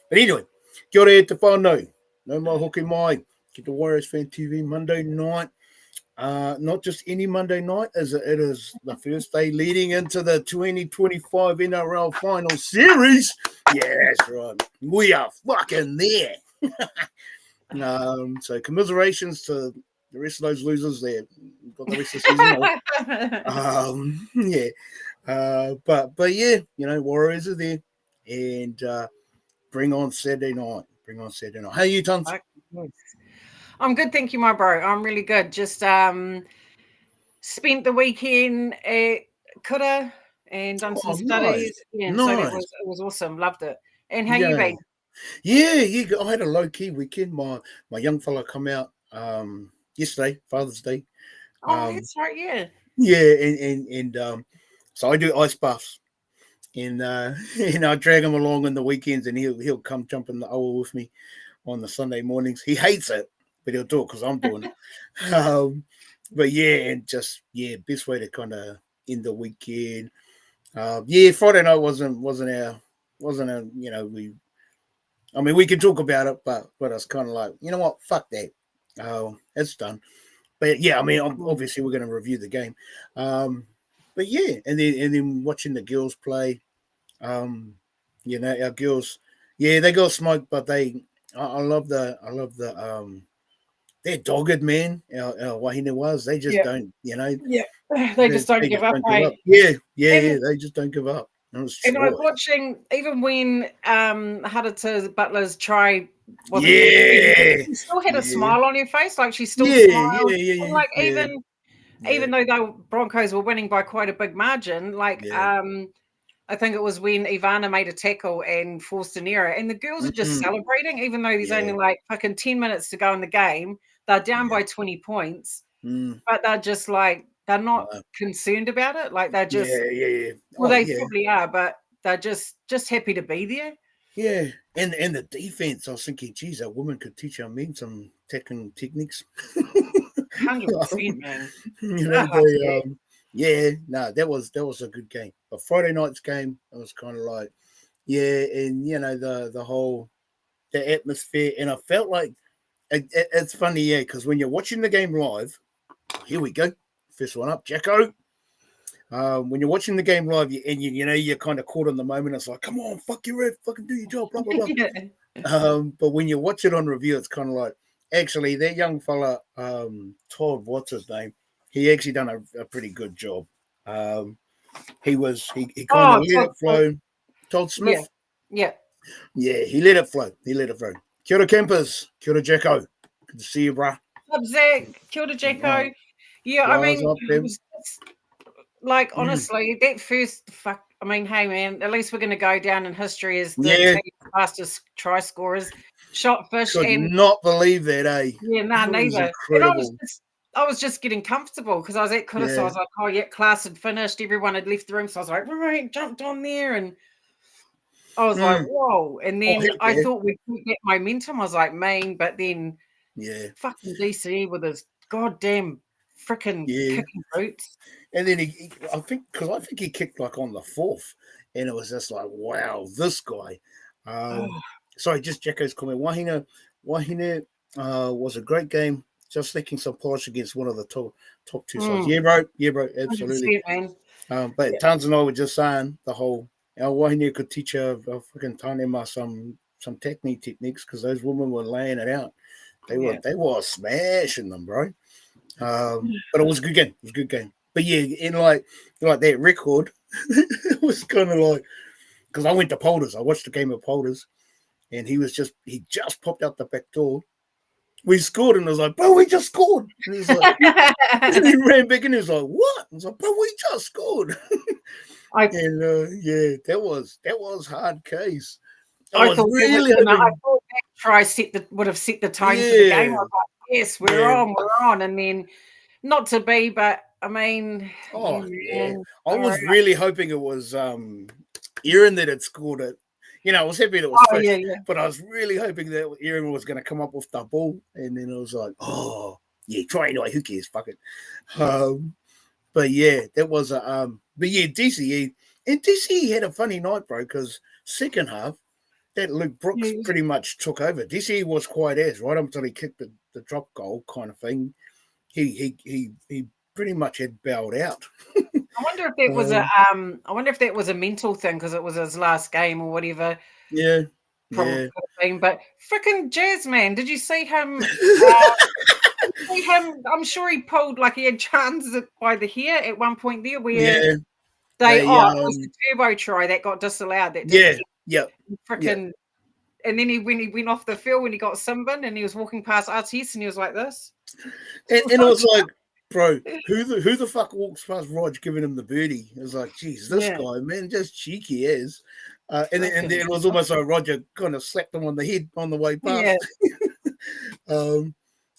But anyway, kia ora e te whānau. No mai hoki mai. Ki te WFTV Monday night. Not just any Monday night, as it is the first day leading into the 2025 NRL final series. Yeah, that's right. We are fucking there. So commiserations to the rest of those losers there. Got the rest of the season off. Yeah. But yeah, Warriors are there. And bring on Saturday night. Bring on Saturday night. How are you, Tons? I'm good, thank you, my bro. I'm really good. Just spent the weekend at Kura and done some studies. Nice. Yeah, Nice. so it was awesome. Loved it. And how you been? Yeah. I had a low key weekend. My young fella come out yesterday, Father's Day. That's right. Yeah. Yeah, and so I do ice baths, and I drag him along on the weekends, and he'll come jump in the owl with me on the Sunday mornings. He hates it, but he'll do it because I'm doing it. But yeah, and just best way to kind of end the weekend. Friday night wasn't we could talk about it, but it's kind of like, you know what, fuck that. It's done. But yeah, I mean, obviously we're going to review the game. But yeah, and then watching the girls play. Our girls, they got smoked, but I love the they're dogged, man. Our Wahine was. They just don't, Yeah. They just don't give up. Yeah, they just don't give up. And I was watching, even when Harata Butler's try wasn't she still had a smile on her face, like she still smiled. Yeah. And like even though the Broncos were winning by quite a big margin, like I think it was when Ivana made a tackle and forced an error, and the girls are just celebrating, even though there's only like fucking 10 minutes to go in the game. They're down by 20 points, but they're just like, they're not concerned about it. Like they're just, well, they probably are, but they're just happy to be there. Yeah, and the defense, I was thinking, geez, a woman could teach our men some tackling techniques. 100%, man. That was a good game. But Friday night's game, it was kind of like, and the whole the atmosphere, and I felt like it's funny, because when you're watching the game live, here we go, first one up, Jacko. When you're watching the game live, you're kind of caught on the moment. It's like, come on, fuck your ref, fucking do your job, blah blah blah. But when you watch it on review, it's kind of like, actually, that young fella, Todd, what's his name? He actually done a pretty good job. He kind of let it flow. Todd Smith. Yeah. He let it flow. Kia ora, campers. Kia ora, Jacko. Good to see you, bruh. What's up, Zach? Kia ora, Jacko. Yeah, I mean, like, honestly, that first hey, man, at least we're going to go down in history as the fastest try scorers. Shot fish. Could not believe that, eh? Yeah, neither. And I was just getting comfortable because I was at Kura, so I was like, oh, yeah, class had finished. Everyone had left the room, so I was like, right, jumped on there, and I was like, whoa. And then I thought we'd get momentum. I was like, man, but then fucking DC with his goddamn freaking kicking boots. And then I think he kicked like on the fourth, and it was just like, wow, this guy. Sorry, just Jacko's comment. Wahine was a great game. Just thinking some polish against one of the top two sides. Yeah, bro, absolutely. But Tans and I were just saying the whole Wahine could teach a fucking Tanema some techniques because those women were laying it out. They were smashing them, bro. But it was a good game. But yeah, in like that record, it was kind of like, because I went to Polders. I watched the game at Polders, and he just popped out the back door. We scored, and I was like, bro, we just scored. And he was like, and he ran back, and he was like, what? I was like, bro, we just scored. That was hard case. I thought that try would have set the tone for the game. I was like, yes, we're on, and then not to be, but I mean, I was really hoping it was Aaron that had scored it. I was happy it was fresh, but I was really hoping that Aaron was going to come up with the ball, and then I was like, try anyway, who cares, fuck it. But yeah, that was DC, and DC had a funny night, bro, because second half, that, Luke Brooks pretty much took over. This year was quiet as right until he kicked the drop goal kind of thing. He pretty much had bowed out. I wonder if that was a mental thing because it was his last game or whatever. Yeah. Probably could have been, but freaking Jazz man, did you see him? I'm sure he pulled like he had chances by the hair at one point there where it was the turbo try that got disallowed. That freaking. And then when he went off the field when he got Simbin and he was walking past RTS and he was like this. And it was like, bro, who the fuck walks past Rog giving him the birdie? It was like, geez, this guy, man, just cheeky as. And then it was almost like Roger kind of slapped him on the head on the way past. Yeah.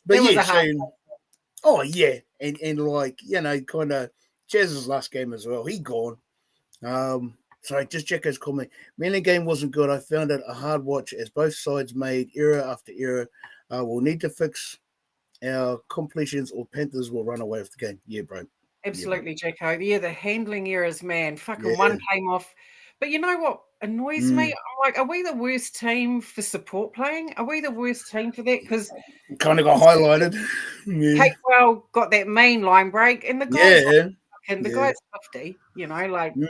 But yeah, Shane. Oh yeah, and like kind of Jazz's last game as well. He gone. Sorry, just Jacko's comment. Man, the game wasn't good. I found it a hard watch as both sides made error after error. We'll need to fix our completions or Panthers will run away with the game. Yeah, bro. Absolutely, Jacko. Yeah, the handling errors, man. Fucking one came off. But you know what annoys me? I'm like, are we the worst team for support playing? Are we the worst team for that? Because kind of got highlighted. Capewell got that main line break, and the guy's 50.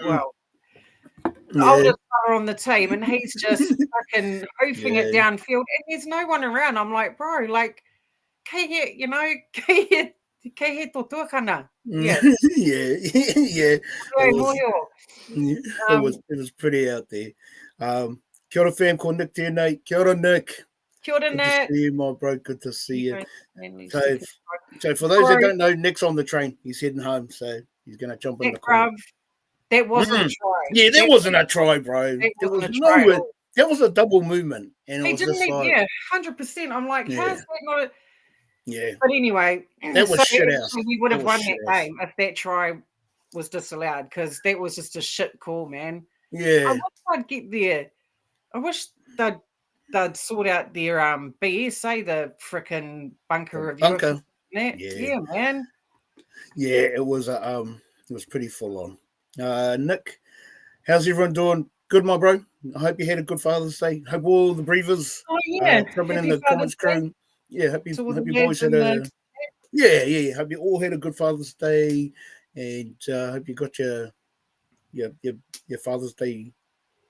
Well. The oldest player on the team, and he's just fucking hoofing it downfield, and there's no one around. I'm like, bro, like, kei he totuakana. Yeah. It was pretty out there. Kia ora fam called Nick tēnei. Kia ora, Nick. Kia ora, Nick. Good to see you, my bro. Good to see you. So for those that don't know, Nick's on the train. He's heading home, so he's going to jump in the car. That wasn't a try. Yeah, that wasn't a try, bro. There was no. That was a double movement, and it was just like 100%. I'm like, how's that not a? Yeah. But anyway, that was shit out. We would have won that game if that try was disallowed because that was just a shit call, man. Yeah. I wish I'd get there. I wish they'd sort out their BS, the freaking bunker review. Bunker. Yeah, man. Yeah, it was pretty full on. Nick, how's everyone doing? Good, my bro. I hope you had a good Father's Day. Hope all the breathers jumping in the comments crew. Yeah, hope you boys had a hope you all had a good Father's Day, and hope you got your Father's Day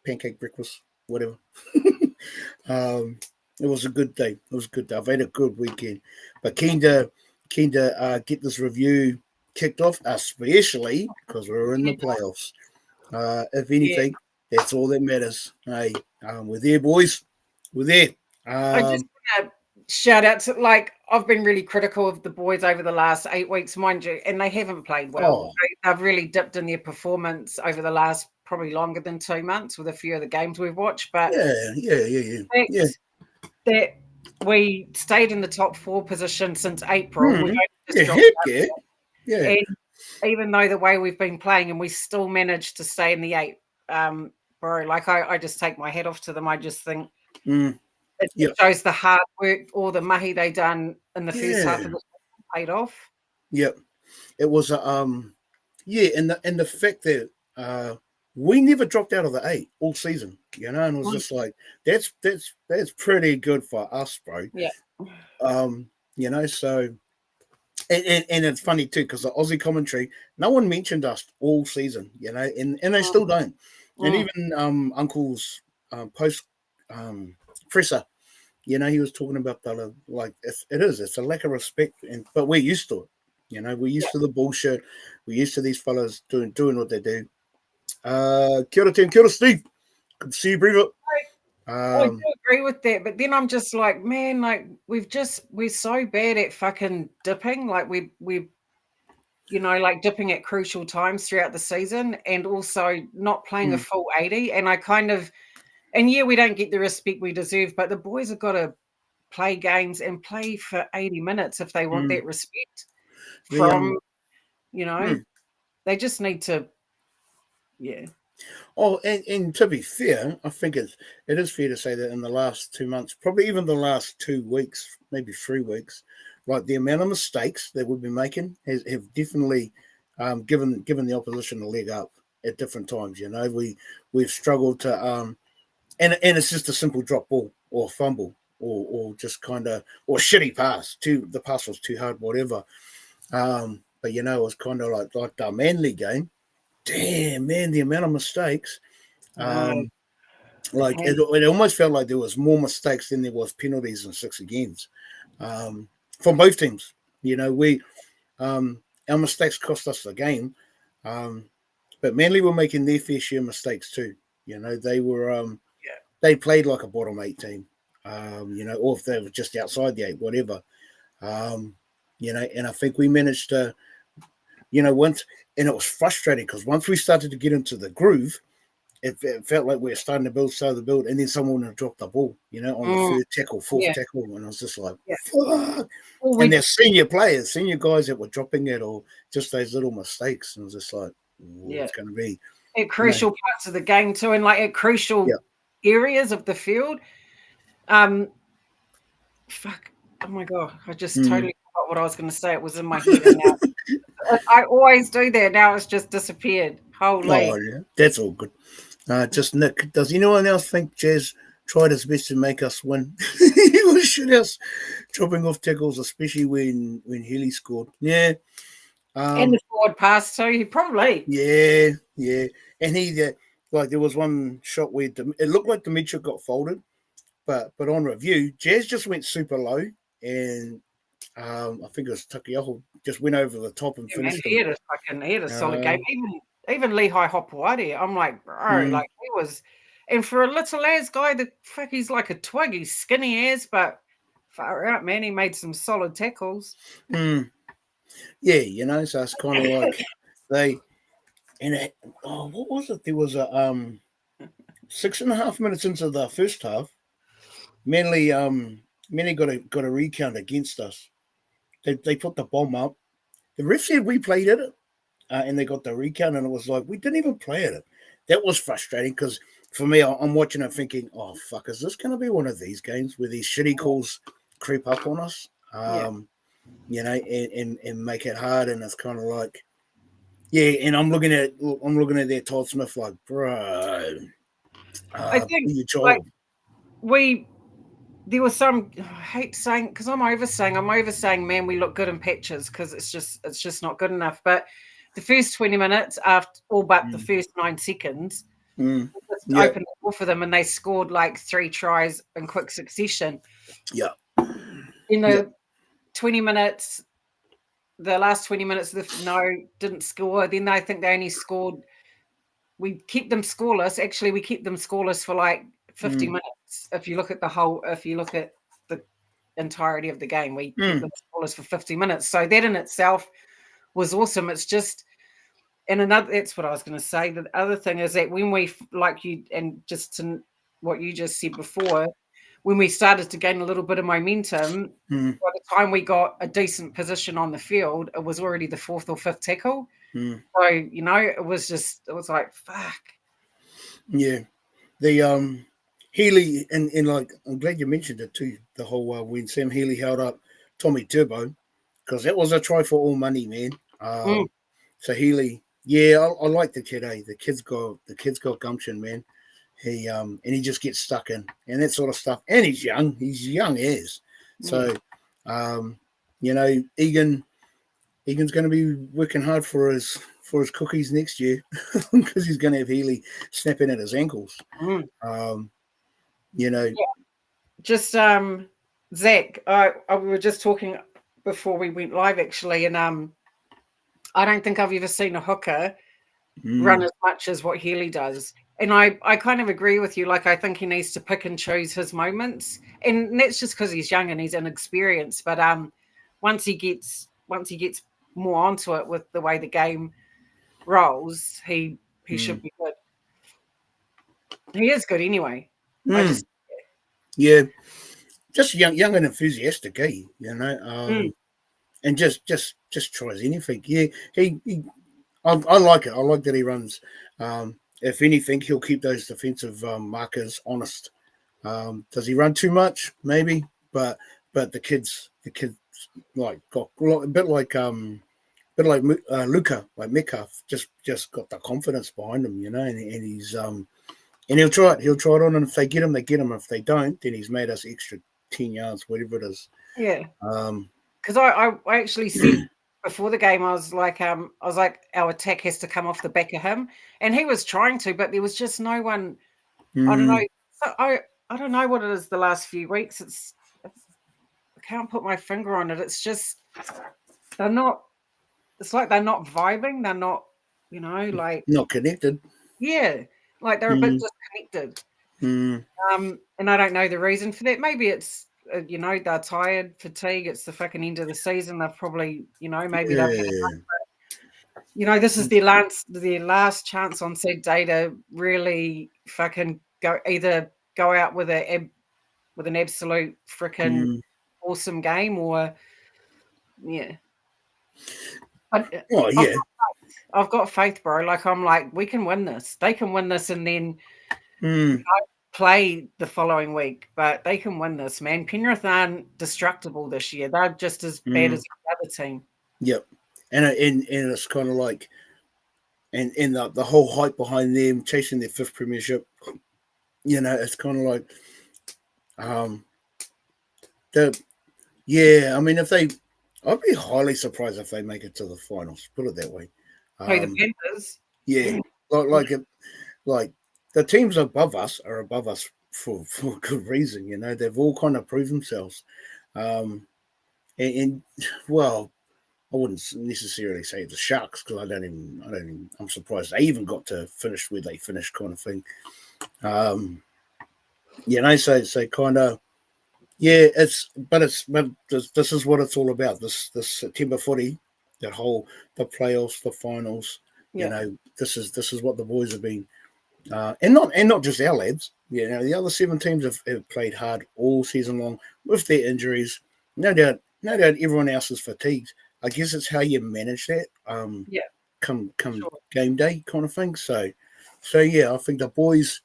pancake breakfast, whatever. It was a good day. I've had a good weekend, but keen to get this review kicked off, especially because we're in the playoffs. If anything, that's all that matters. Hey, we're there, boys. We're there. I just want to shout out to, I've been really critical of the boys over the last 8 weeks, mind you, and they haven't played well. They've really dipped in their performance over the last probably longer than 2 months with a few of the games we've watched. But that we stayed in the top 4 position since April. We and even though the way we've been playing, and we still managed to stay in the 8, bro, I just take my hat off to them. I just think it shows the hard work, all the mahi they done in the first half of the season paid off. Yep, it was and the fact that we never dropped out of the 8 all season, and it was just like that's pretty good for us, bro. Yeah, so. And it's funny too because the Aussie commentary, no one mentioned us all season, and they still don't. And even Uncle's post presser, he was talking about the it's a lack of respect, but we're used to it. We're used to the bullshit. We're used to these fellas doing what they do. Kia ora, Tim. Kia ora, Steve. Good to see you, Brever. I do agree with that, but then I'm just like, man, we're so bad at fucking dipping, we're dipping at crucial times throughout the season, and also not playing a full 80. And we don't get the respect we deserve, but the boys have got to play games and play for 80 minutes if they want that respect from, they just need to, Oh, and to be fair, I think it is fair to say that in the last 2 months, probably even the last 2 weeks, maybe 3 weeks, the amount of mistakes that we've been making have definitely given the opposition a leg up at different times. We've struggled to and it's just a simple drop ball or fumble or just kind of or shitty pass. The pass was too hard, whatever. But it was kind of like the Manly game. Damn, man, the amount of mistakes. Like it almost felt like there was more mistakes than there was penalties and 6 agains from both teams. Our mistakes cost us the game, but Manly were making their fair share of mistakes too. They were they played like a bottom 8 team, or if they were just outside the 8, whatever. And I think we managed to, once, and it was frustrating because once we started to get into the groove, it felt like we were starting to build, and then someone would drop the ball, on the third tackle, fourth tackle, and I was just like, fuck. Well, and they're senior players, senior guys that were dropping it, or just those little mistakes, and I was just like, it's going to be at crucial parts of the game too, and like at crucial areas of the field. Fuck! Oh my god! I just totally forgot what I was going to say. It was in my head, and now I always do that. Now it's just disappeared. Holy! Oh yeah, that's all good. Just Nick. Does anyone else think Jazz tried his best to make us win? He was shit us dropping off tackles, especially when Healy scored. Yeah. And the forward pass, so he probably. Yeah. And he there was one shot where it looked like Dimitri got folded, but on review, Jazz just went super low, and I think it was Takiaho just went over the top and finished. He had a solid game. Even Lehigh Hopewadi, I'm like, bro, like he was, and for a little ass guy, he's like a twig. He's skinny as, but far out, man, he made some solid tackles. Yeah, so it's kind of like what was it? There was a 6.5 minutes into the first half, Manly got a recount against us. They put the bomb up. The ref said we played at it. And they got the recount, and it was like, we didn't even play at it. That was frustrating because for me, I'm watching it thinking, oh, fuck, is this going to be one of these games where these shitty calls creep up on us, and make it hard? And it's kind of like, and I'm looking at their Todd Smith like, bro, I think like there was some, I hate saying, because I'm oversaying, man, we look good in patches because it's just not good enough. But the first 20 minutes, after all but the first 9 seconds, opened the door for them, and they scored like 3 tries in quick succession. Yeah. In the 20 minutes, the last 20 minutes, didn't score. Then I think they only scored. We kept them scoreless. Actually, we kept them scoreless for like 50 minutes. If you look at the entirety of the game, we kept them scoreless for 50 minutes. So that in itself was awesome. It's just, that's what I was going to say. The other thing is that when we, like you, and just to what you just said before, when we started to gain a little bit of momentum, by the time we got a decent position on the field, it was already the 4th or 5th tackle. So, it was like, fuck. Yeah. The Healy, and like, I'm glad you mentioned it too, the whole when Sam Healy held up Tommy Turbo, because that was a try for all money, man. So Healy, I like the kid, The kid's got gumption, man. He and he just gets stuck in and that sort of stuff. And he's young as. So Egan's gonna be working hard for his cookies next year because he's gonna have Healy snapping at his ankles. Just Zach, we were just talking before we went live actually, and I don't think I've ever seen a hooker run as much as what Healy does. And I kind of agree with you. Like, I think he needs to pick and choose his moments. And that's just because he's young and he's inexperienced. But once he gets more onto it with the way the game rolls, he should be good. He is good anyway. Just young and enthusiastic, and just tries anything. I like it. I like that he runs. If anything, he'll keep those defensive markers honest. Does he run too much? Maybe, but the kids like got a bit like Luca, like Metcalf, just got the confidence behind him, and And he'll try it. He'll try it on, and if they get him, they get him. If they don't, then he's made us extra 10 yards, whatever it is. Yeah. Because I actually said before the game, I was like, our attack has to come off the back of him, and he was trying to, but there was just no one. I don't know. So I don't know what it is. The last few weeks, I can't put my finger on it. It's just they're not. It's like they're not vibing. They're not, like not connected. Yeah, like they're a bit disconnected. And I don't know the reason for that. Maybe it's they're tired, fatigue. It's the fucking end of the season. They've probably maybe they've had enough, this is their last chance on said day to really fucking go out with an absolute freaking awesome game, or I've got faith, bro. Like I'm like, we can win this. They can win this, and then play the following week. But they can win this, man. Penrith aren't destructible this year. They're just as bad as the other team. Yep, and it's kind of like, and the whole hype behind them chasing their 5th premiership. It's kind of like, I mean, I'd be highly surprised if they make it to the finals. Put it that way. The Panthers. Yeah, like the teams above us are above us for good reason. They've all kind of proved themselves. And well, I wouldn't necessarily say the Sharks because I'm surprised they even got to finish where they finished, kind of thing. So kind of. Yeah, but this is what it's all about. This September footy, the playoffs, the finals. This is what the boys have been, and not just our lads. The other 7 teams have played hard all season long with their injuries. No doubt, everyone else is fatigued. I guess it's how you manage that. Come game day, kind of thing. So yeah, I think the boys.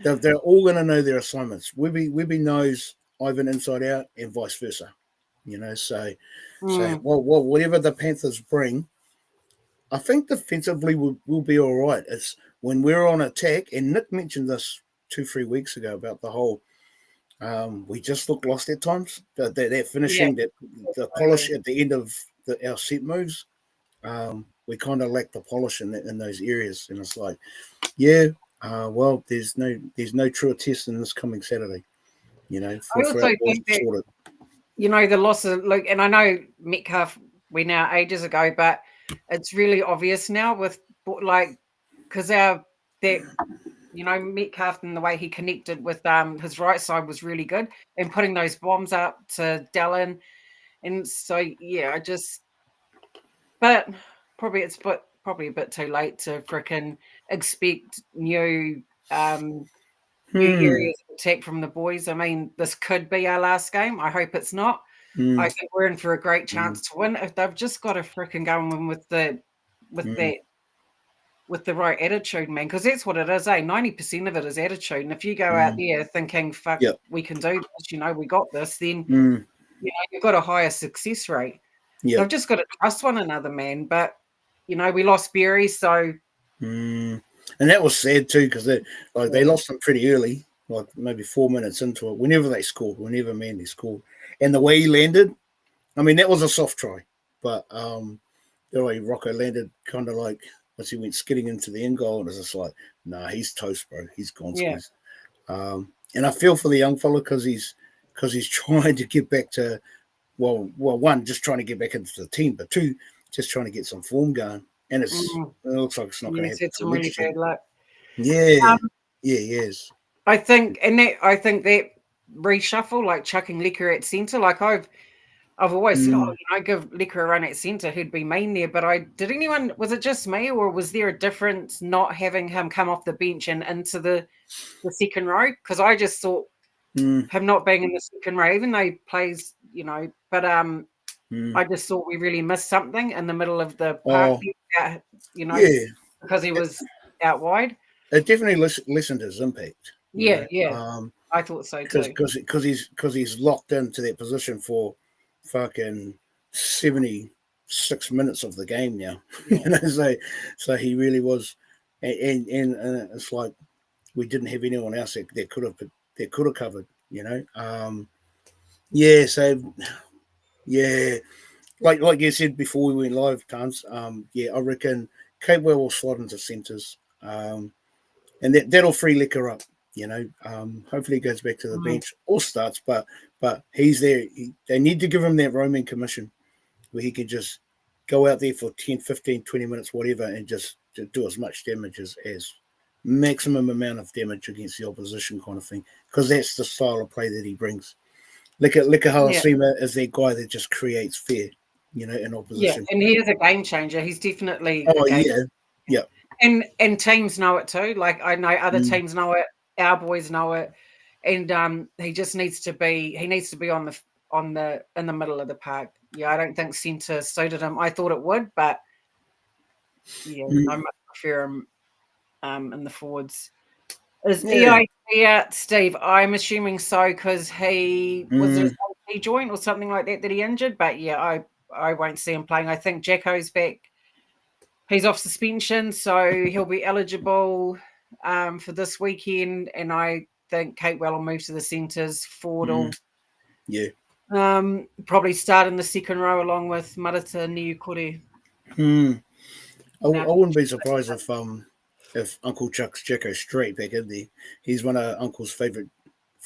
They're all going to know their assignments. Webby knows Ivan inside out, and vice versa. So whatever the Panthers bring, I think defensively we'll be all right. It's when we're on attack, and Nick mentioned this 2-3 weeks ago about the whole. We just look lost at times. That finishing, the polish at the end of our set moves. We kind of lack the polish in those areas, and it's like, well, there's no truer test than this coming Saturday. I also think that, the loss of and I know Metcalf went out ages ago, but it's really obvious now with because Metcalf and the way he connected with his right side was really good, and putting those bombs up to Dallin, and so but probably it's probably a bit too late to frickin' expect new areas of attack from the boys. I mean, this could be our last game. I hope it's not. I think we're in for a great chance to win. If they've just got to frickin' go in with the right attitude, man, because that's what it is. 90% of it is attitude. And if you go out there thinking, "Fuck, we can do this," we got this, then you've got a higher success rate. They've just got to trust one another, man. But we lost Berry, so. And that was sad too, because they lost them pretty early, like maybe 4 minutes into it. Whenever Manly scored, and the way he landed, I mean, that was a soft try, but the way Rocco landed, kind of like once he went skidding into the end goal, and it's just like, nah, he's toast, bro. He's gone. Yeah. And I feel for the young fella because he's trying to get back to, well, one, just trying to get back into the team, but 2, just trying to get some form going. And it looks like it's not going to happen. It's some really bad luck. Yeah, yes. I think that reshuffle, like chucking Liquor at centre, like I've always said, give Liquor a run at centre, he'd be mean there. But was it just me, or was there a difference not having him come off the bench and into the second row? Because I just thought him not being in the second row, even though he plays, but I just thought we really missed something in the middle of the park, because he was out wide. It definitely lessened his impact. I thought so too. Because he's locked into that position for fucking 76 minutes of the game now. So he really was, and it's like, we didn't have anyone else that could have covered. Yeah. So yeah, like you said before we went live, Tans. Yeah, I reckon Capewell will slot into centres, and that'll free Liquor up. Hopefully he goes back to the bench or starts, but he's there. They need to give him that roaming commission where he can just go out there for 10, 15, 20 minutes, whatever, and just do as much damage as maximum amount of damage against the opposition kind of thing, because that's the style of play that he brings. Lika Halasima is that guy that just creates fear, in opposition. Yeah, and he is a game changer. He's definitely Oh, a game yeah. And teams know it too. Like I know other teams know it. Our boys know it. And he just needs to be in the middle of the park. Yeah, I don't think centre suited him. I thought it would, but yeah, I much prefer him in the forwards. Is EIT out, Steve? I'm assuming so because he was there a knee joint or something like that he injured. But yeah, I won't see him playing. I think Jacko's back. He's off suspension, so he'll be eligible for this weekend. And I think Capewell will move to the centres. Ford will probably start in the second row along with Marata Niukore. I wouldn't be surprised if Uncle Chuck's Jacko straight back in there. He's one of Uncle's favourite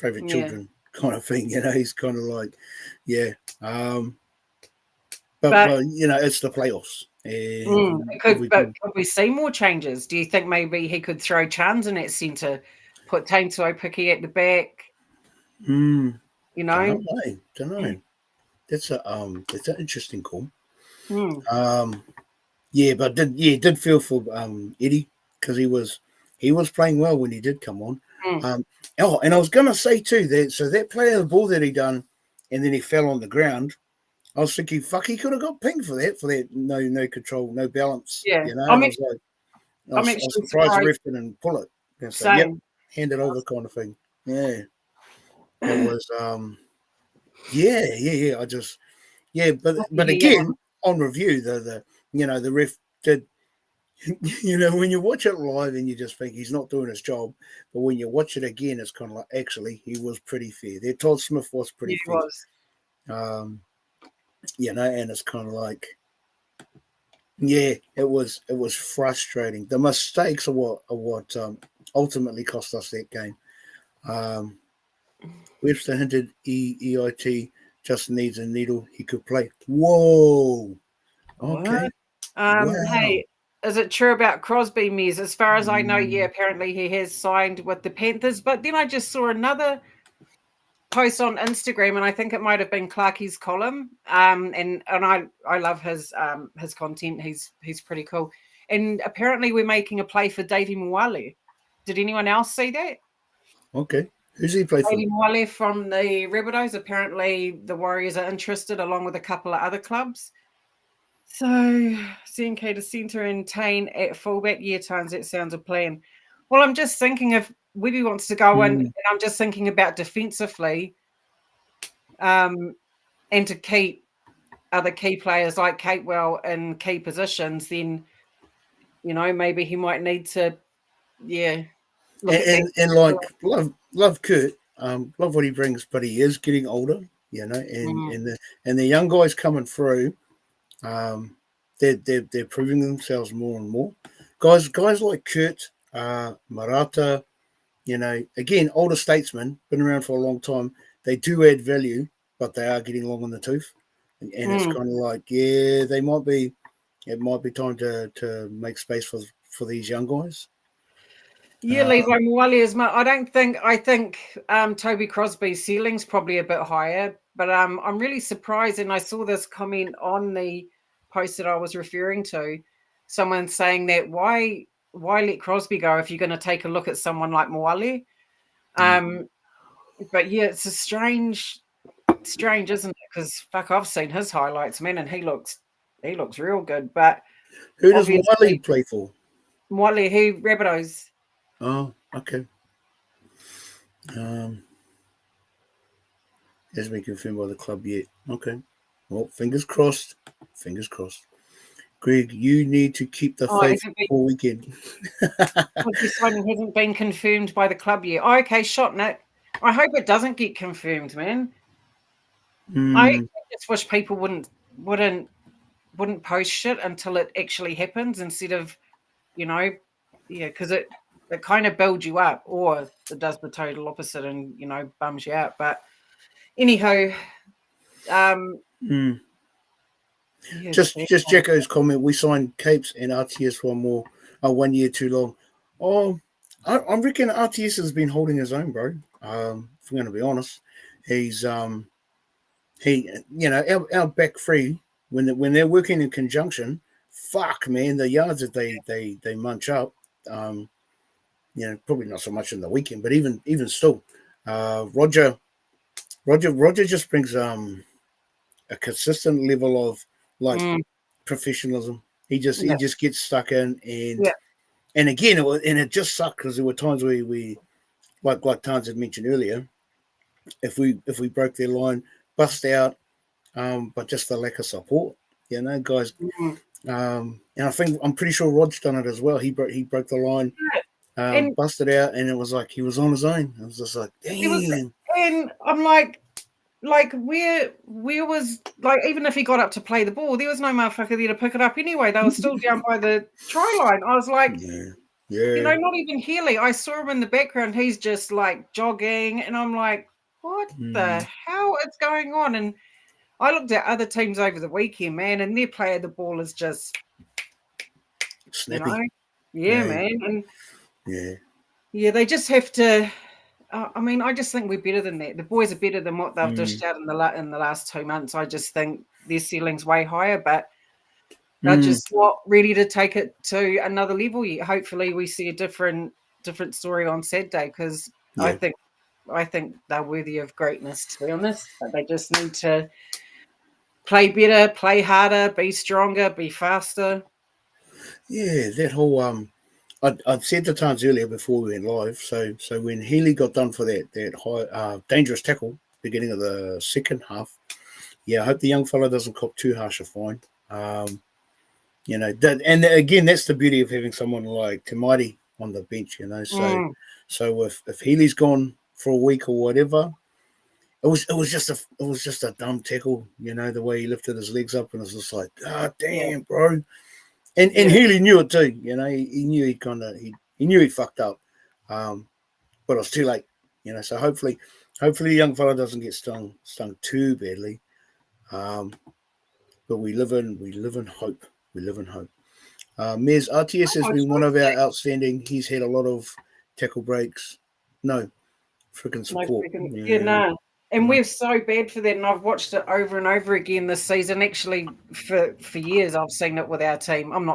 children, kind of thing. He's kind of like, but it's the playoffs. But could we see more changes? Do you think maybe he could throw Chans in at centre, put Tainto Piki at the back? Don't know. That's an interesting call. But did feel for Eddie, because he was playing well when he did come on. And I was gonna say too that play of the ball that he done, and then he fell on the ground. I was thinking, fuck, he could have got pinged for that no control, no balance. Yeah, I was surprised the ref didn't pull it. Same. Hand it over, kind of thing. Yeah, it was. I just but again, on review, the ref did. When you watch it live and you just think he's not doing his job, but when you watch it again, it's kind of like, actually, he was pretty fair. There, Todd Smith was pretty fair. Was. And it's kind of like, it was frustrating. The mistakes are what ultimately cost us that game. Webster hinted EIT just needs a needle he could play. Whoa. Okay. Wow. Hey, is it true about Crosby, Miz? As far as I know, apparently he has signed with the Panthers. But then I just saw another post on Instagram, and I think it might have been Clarkie's column. And I love his content. He's pretty cool. And apparently we're making a play for Davey Mwale. Did anyone else see that? Okay. Who's he play for? Davey Mwale from the Rabbitohs. Apparently the Warriors are interested, along with a couple of other clubs. So CNK to centre and Tain at fullback. Yeah, Tines, that sounds a plan. Well, I'm just thinking if Webby wants to go in, and I'm just thinking about defensively, and to keep other key players like Capewell in key positions, then maybe he might need to, look and like love Kurt, love what he brings, but he is getting older, and the young guys coming through. They're proving themselves more and more. Guys like Kurt, Marata, again, older statesmen, been around for a long time. They do add value, but they are getting long in the tooth. And it's kind of like, it might be time to make space for these young guys. Yeah, Levi Mwale is I think Toby Crosby's ceiling's probably a bit higher, but I'm really surprised, and I saw this comment on the post that I was referring to, someone saying that why let Crosby go if you're going to take a look at someone like Mwale? But yeah, it's a strange, isn't it? Because fuck, I've seen his highlights, man, and he looks real good. But who does Mwale play for? Mwale, who Rabbitohs. Oh, okay. Hasn't been confirmed by the club yet. Okay. Well, fingers crossed. Fingers crossed. Greg, you need to keep the faith all weekend. His signing hasn't been confirmed by the club yet. Oh, okay, shot Nick. I hope it doesn't get confirmed, man. I just wish people wouldn't post shit until it actually happens instead of, because it kind of builds you up, or it does the total opposite and bums you out. But anyhow, just Jacko's comment. We signed Capes and RTS for 1 year too long. Oh, I reckon RTS has been holding his own, bro. If I'm going to be honest, he's our back three when they're working in conjunction. Fuck, man, the yards that they munch up. Probably not so much in the weekend, but even still, Roger just brings a consistent level of professionalism. He just gets stuck in, and again, it just sucked because there were times where we like Tans had mentioned earlier, if we broke their line, bust out, but just the lack of support, guys. And I'm pretty sure Rod's done it as well. He broke the line. Busted out, and it was like he was on his own. I was just like, damn. And I'm like where was, like, even if he got up to play the ball, there was no motherfucker there to pick it up anyway. They were still down by the try line. I was like, not even Healy. I saw him in the background. He's just like jogging, and I'm like, what the hell is going on? And I looked at other teams over the weekend, man, and their player, the ball is just snappy. Man, and they just have to. I just think we're better than that. The boys are better than what they've dished out in the last 2 months. I just think their ceiling's way higher, but they're just not ready to take it to another level yet. Hopefully, we see a different story on Saturday, because I think they're worthy of greatness, to be honest. But they just need to play better, play harder, be stronger, be faster. Yeah, that whole I'd said the times earlier before we went live. So when Healy got done for that high dangerous tackle beginning of the second half, I hope the young fella doesn't cop too harsh a fine. And again, that's the beauty of having someone like Tamaiti on the bench. So if Healy's gone for a week or whatever, it was just a dumb tackle. The way he lifted his legs up, and it was just like, God damn, bro. And Healy knew it too. He knew he knew he fucked up, but it was too late. So hopefully the young fella doesn't get stung too badly. But we live in hope. We live in hope. Mez, RTS has been one of our outstanding. He's had a lot of tackle breaks. No, freaking support. And we're so bad for that, and I've watched it over and over again this season. Actually, for years, I've seen it with our team. And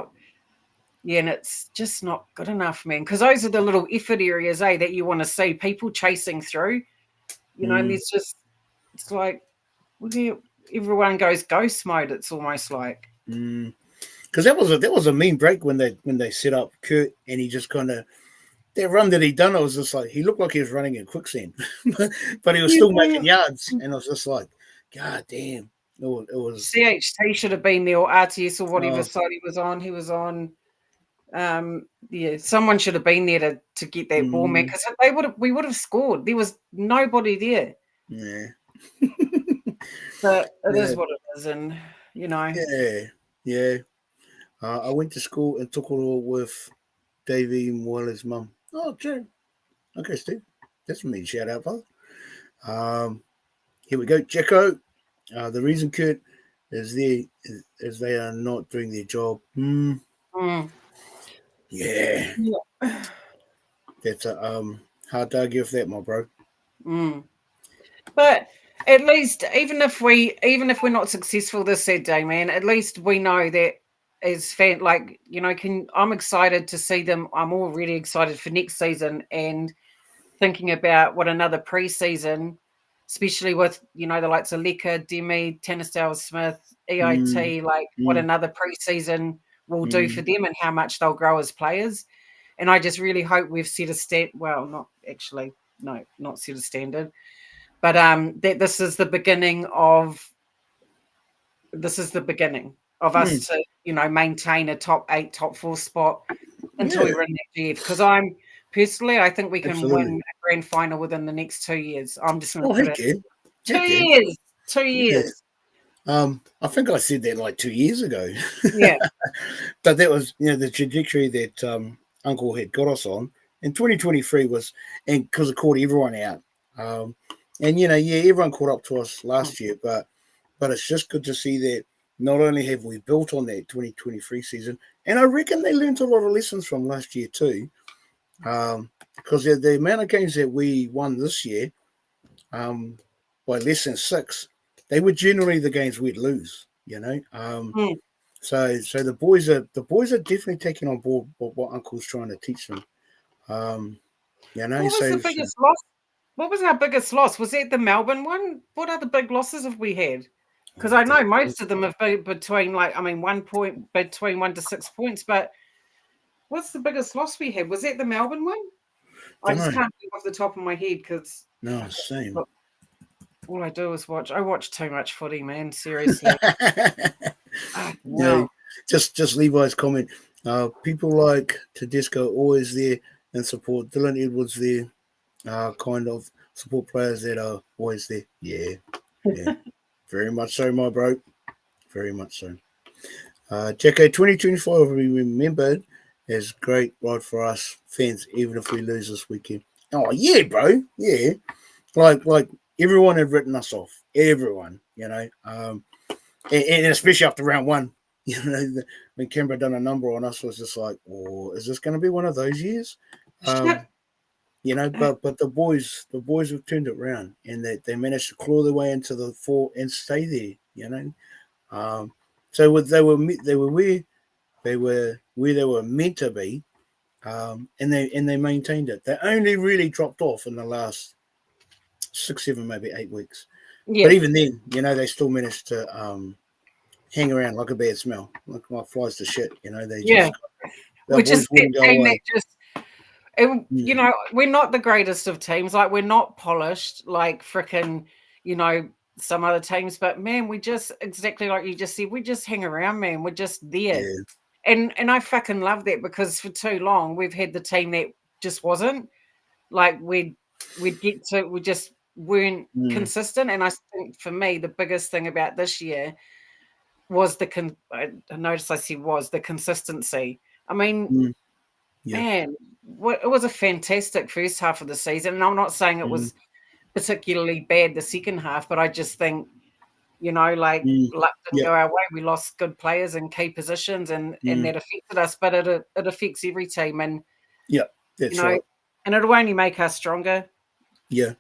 it's just not good enough, man, because those are the little effort areas, that you want to see people chasing through. And there's just, it's like, everyone goes ghost mode, it's almost like. Because that was a mean break when they set up Kurt, and he just kind of, that run that he done, I was just like, he looked like he was running in quicksand, but he was still making yards, and I was just like, God damn, it was. CHT should have been there, or RTS, or whatever side he was on. He was on. Someone should have been there to get that ball, man, because we would have scored. There was nobody there. Yeah. But it is what it is, and Yeah. I went to school in Tokoro with Davey Moala's mum. Oh, true. Okay, Steve. That's a mean shout out, brother. Here we go. Jacko. The reason Kurt is there is they are not doing their job. Yeah. That's a hard to argue with that, my bro. But at least, even if we're not successful this Saturday, man, at least we know that as fan, I'm excited to see them. I'm already excited for next season, and thinking about what another pre-season, especially with the likes of Leka, Demi, Tanistell Smith, EIT, what another pre-season will do for them, and how much they'll grow as players. And I just really hope we've set a not set a standard, but that this is the beginning of us to, maintain a top 8, top 4 spot until we win that GF. Because I think we can win a grand final within the next 2 years. I'm just going to put it. 2 years. 2 years. I think I said that like 2 years ago. Yeah. But that was, the trajectory that Uncle had got us on. And 2023 was, and because it caught everyone out. And, everyone caught up to us last year, but it's just good to see that not only have we built on that 2023 season, and I reckon they learned a lot of lessons from last year too, because the amount of games that we won this year, by less than 6, they were generally the games we'd lose. So the boys are definitely taking on board what Uncle's trying to teach them. What was the biggest loss? What was our biggest loss? Was it the Melbourne one? What other big losses have we had? Because I know most of them have been between 1 point, between 1 to 6 points. But what's the biggest loss we had? Was it the Melbourne one? I just can't think off the top of my head because same. All I do is watch. I watch too much footy, man. Seriously. Just Levi's comment. People like Tedesco always there and support. Dylan Edwards there. Kind of support players that are always there. Yeah. Very much so, my bro. Very much so. Jacko, 2025 will be remembered as a great ride for us fans, even if we lose this weekend. Oh, yeah, bro. Yeah. Like everyone had written us off. Everyone, and especially after round 1, when Canberra done a number on us, was just like, oh, is this going to be one of those years? But the boys have turned it around, and they managed to claw their way into the 4 and stay there. So they were where they were meant to be, and they maintained it. They only really dropped off in the last 6, 7, maybe 8 weeks. Yeah. But even then, they still managed to hang around like a bad smell, like flies to shit. They just which is that team that just. We're not the greatest of teams. Like, we're not polished like frickin', some other teams. But man, we just, exactly like you just said, we just hang around, man. We're just there. Yeah. And I fucking love that, because for too long we've had the team that just wasn't. Like, we just weren't consistent. And I think for me, the biggest thing about this year was the consistency. I mean, man, it was a fantastic first half of the season. And I'm not saying it was particularly bad the second half, but I just think, luck didn't go our way. We lost good players in key positions, and that affected us. But it affects every team, and that's right. And it'll only make us stronger. Yeah,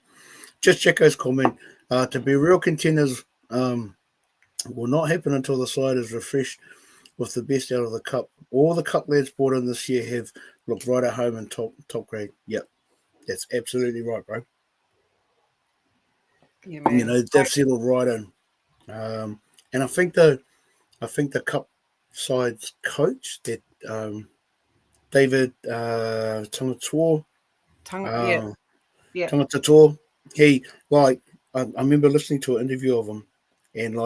just Jacko's comment. To be real contenders will not happen until the side is refreshed with the best out of the cup. All the cup lads brought in this year have looked right at home in top grade. Yep, that's absolutely right, bro. Yeah, man. They've settled right in. And I think the cup side's coach, that David Tangatoa, Tangatoa, he, I remember listening to an interview of him, and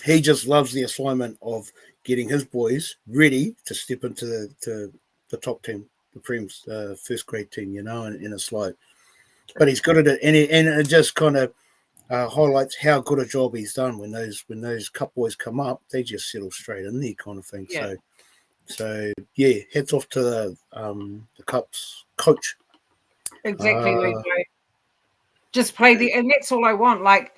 he just loves the assignment of getting his boys ready to step into the top team, the Prem's first grade team, and it's like, but he's good at it, and it just kind of highlights how good a job he's done when those cup boys come up. They just settle straight in there, kind of thing. Yeah. So yeah, hats off to the Cups coach. Exactly. Just play and that's all I want. Like,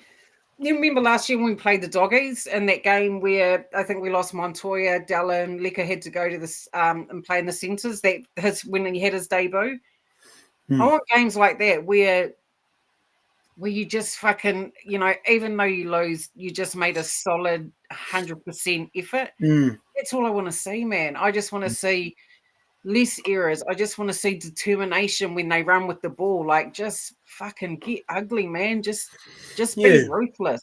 you remember last year when we played the Doggies in that game where I think we lost Montoya, Dallin, Leka had to go to this and play in the centres. When he had his debut. I want games like that where you just fucking, even though you lose, you just made a solid 100% effort. That's all I want to see, man. I just want to see less errors. I just want to see determination when they run with the ball. Like, just fucking get ugly, man. Just be ruthless.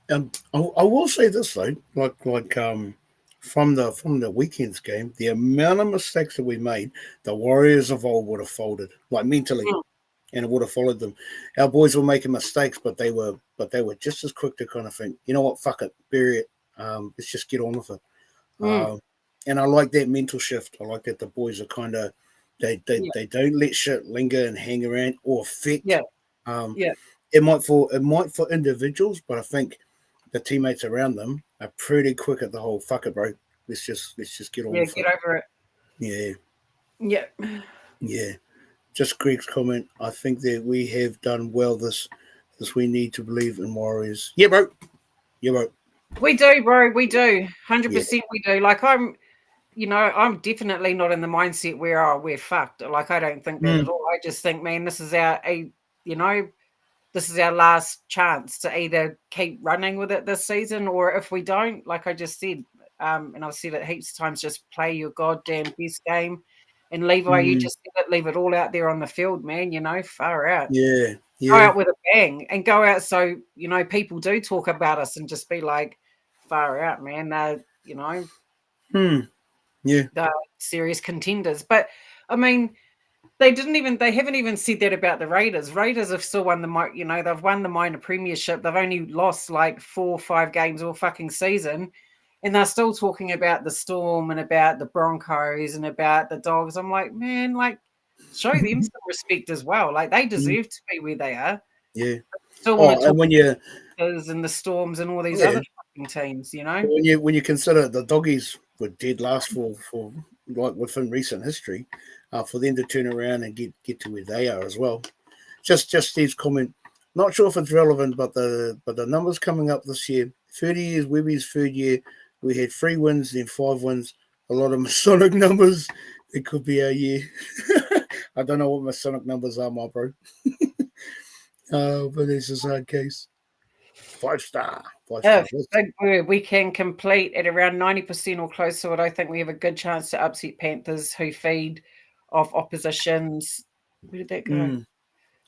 I will say this though, from the weekend's game, the amount of mistakes that we made, the Warriors of old would have folded, like mentally. And it would have followed them. Our boys were making mistakes, but they were just as quick to kind of think, you know what, fuck it, bury it, Let's just get on with it. And I like that mental shift. I like that the boys are kind of they don't let shit linger and hang around or affect. It might for individuals, but I think the teammates around them are pretty quick at the whole fuck it, bro. Let's just get on with get it. over it. Yeah. Just Greg's comment. I think that we have done well this we need to believe in Warriors. Yeah, bro. We do, bro. We do. 100% we do. Like I'm definitely not in the mindset where we're fucked. Like I don't think that at all. I just think, man, this is this is our last chance to either keep running with it this season, or if we don't, like I just said, and I've said it heaps of times, just play your goddamn best game. And Levi, you just leave it all out there on the field, man. Far out. Yeah. Go out with a bang and go out so people do talk about us and just be like, far out, man. They're serious contenders. But I mean, they haven't even said that about the Raiders. Raiders have still won they've won the minor premiership. They've only lost like 4 or 5 games all fucking season. And they're still talking about the Storm and about the Broncos and about the Dogs. I'm like, man, like, show them some respect as well. Like, they deserve to be where they are. Yeah. Still want to talk and when you and the Storms and all these other fucking teams, When you consider the Doggies were dead last for like within recent history, for them to turn around and get to where they are as well. Just Steve's comment. Not sure if it's relevant, but the numbers coming up this year. 30 years, Webby's third year. We had 3 wins, then 5 wins. A lot of Masonic numbers. It could be our year. I don't know what Masonic numbers are, my bro. But it's just our case. 5-star. Big word. We can complete at around 90% or close to it. I think we have a good chance to upset Panthers who feed off opposition's. Where did that go?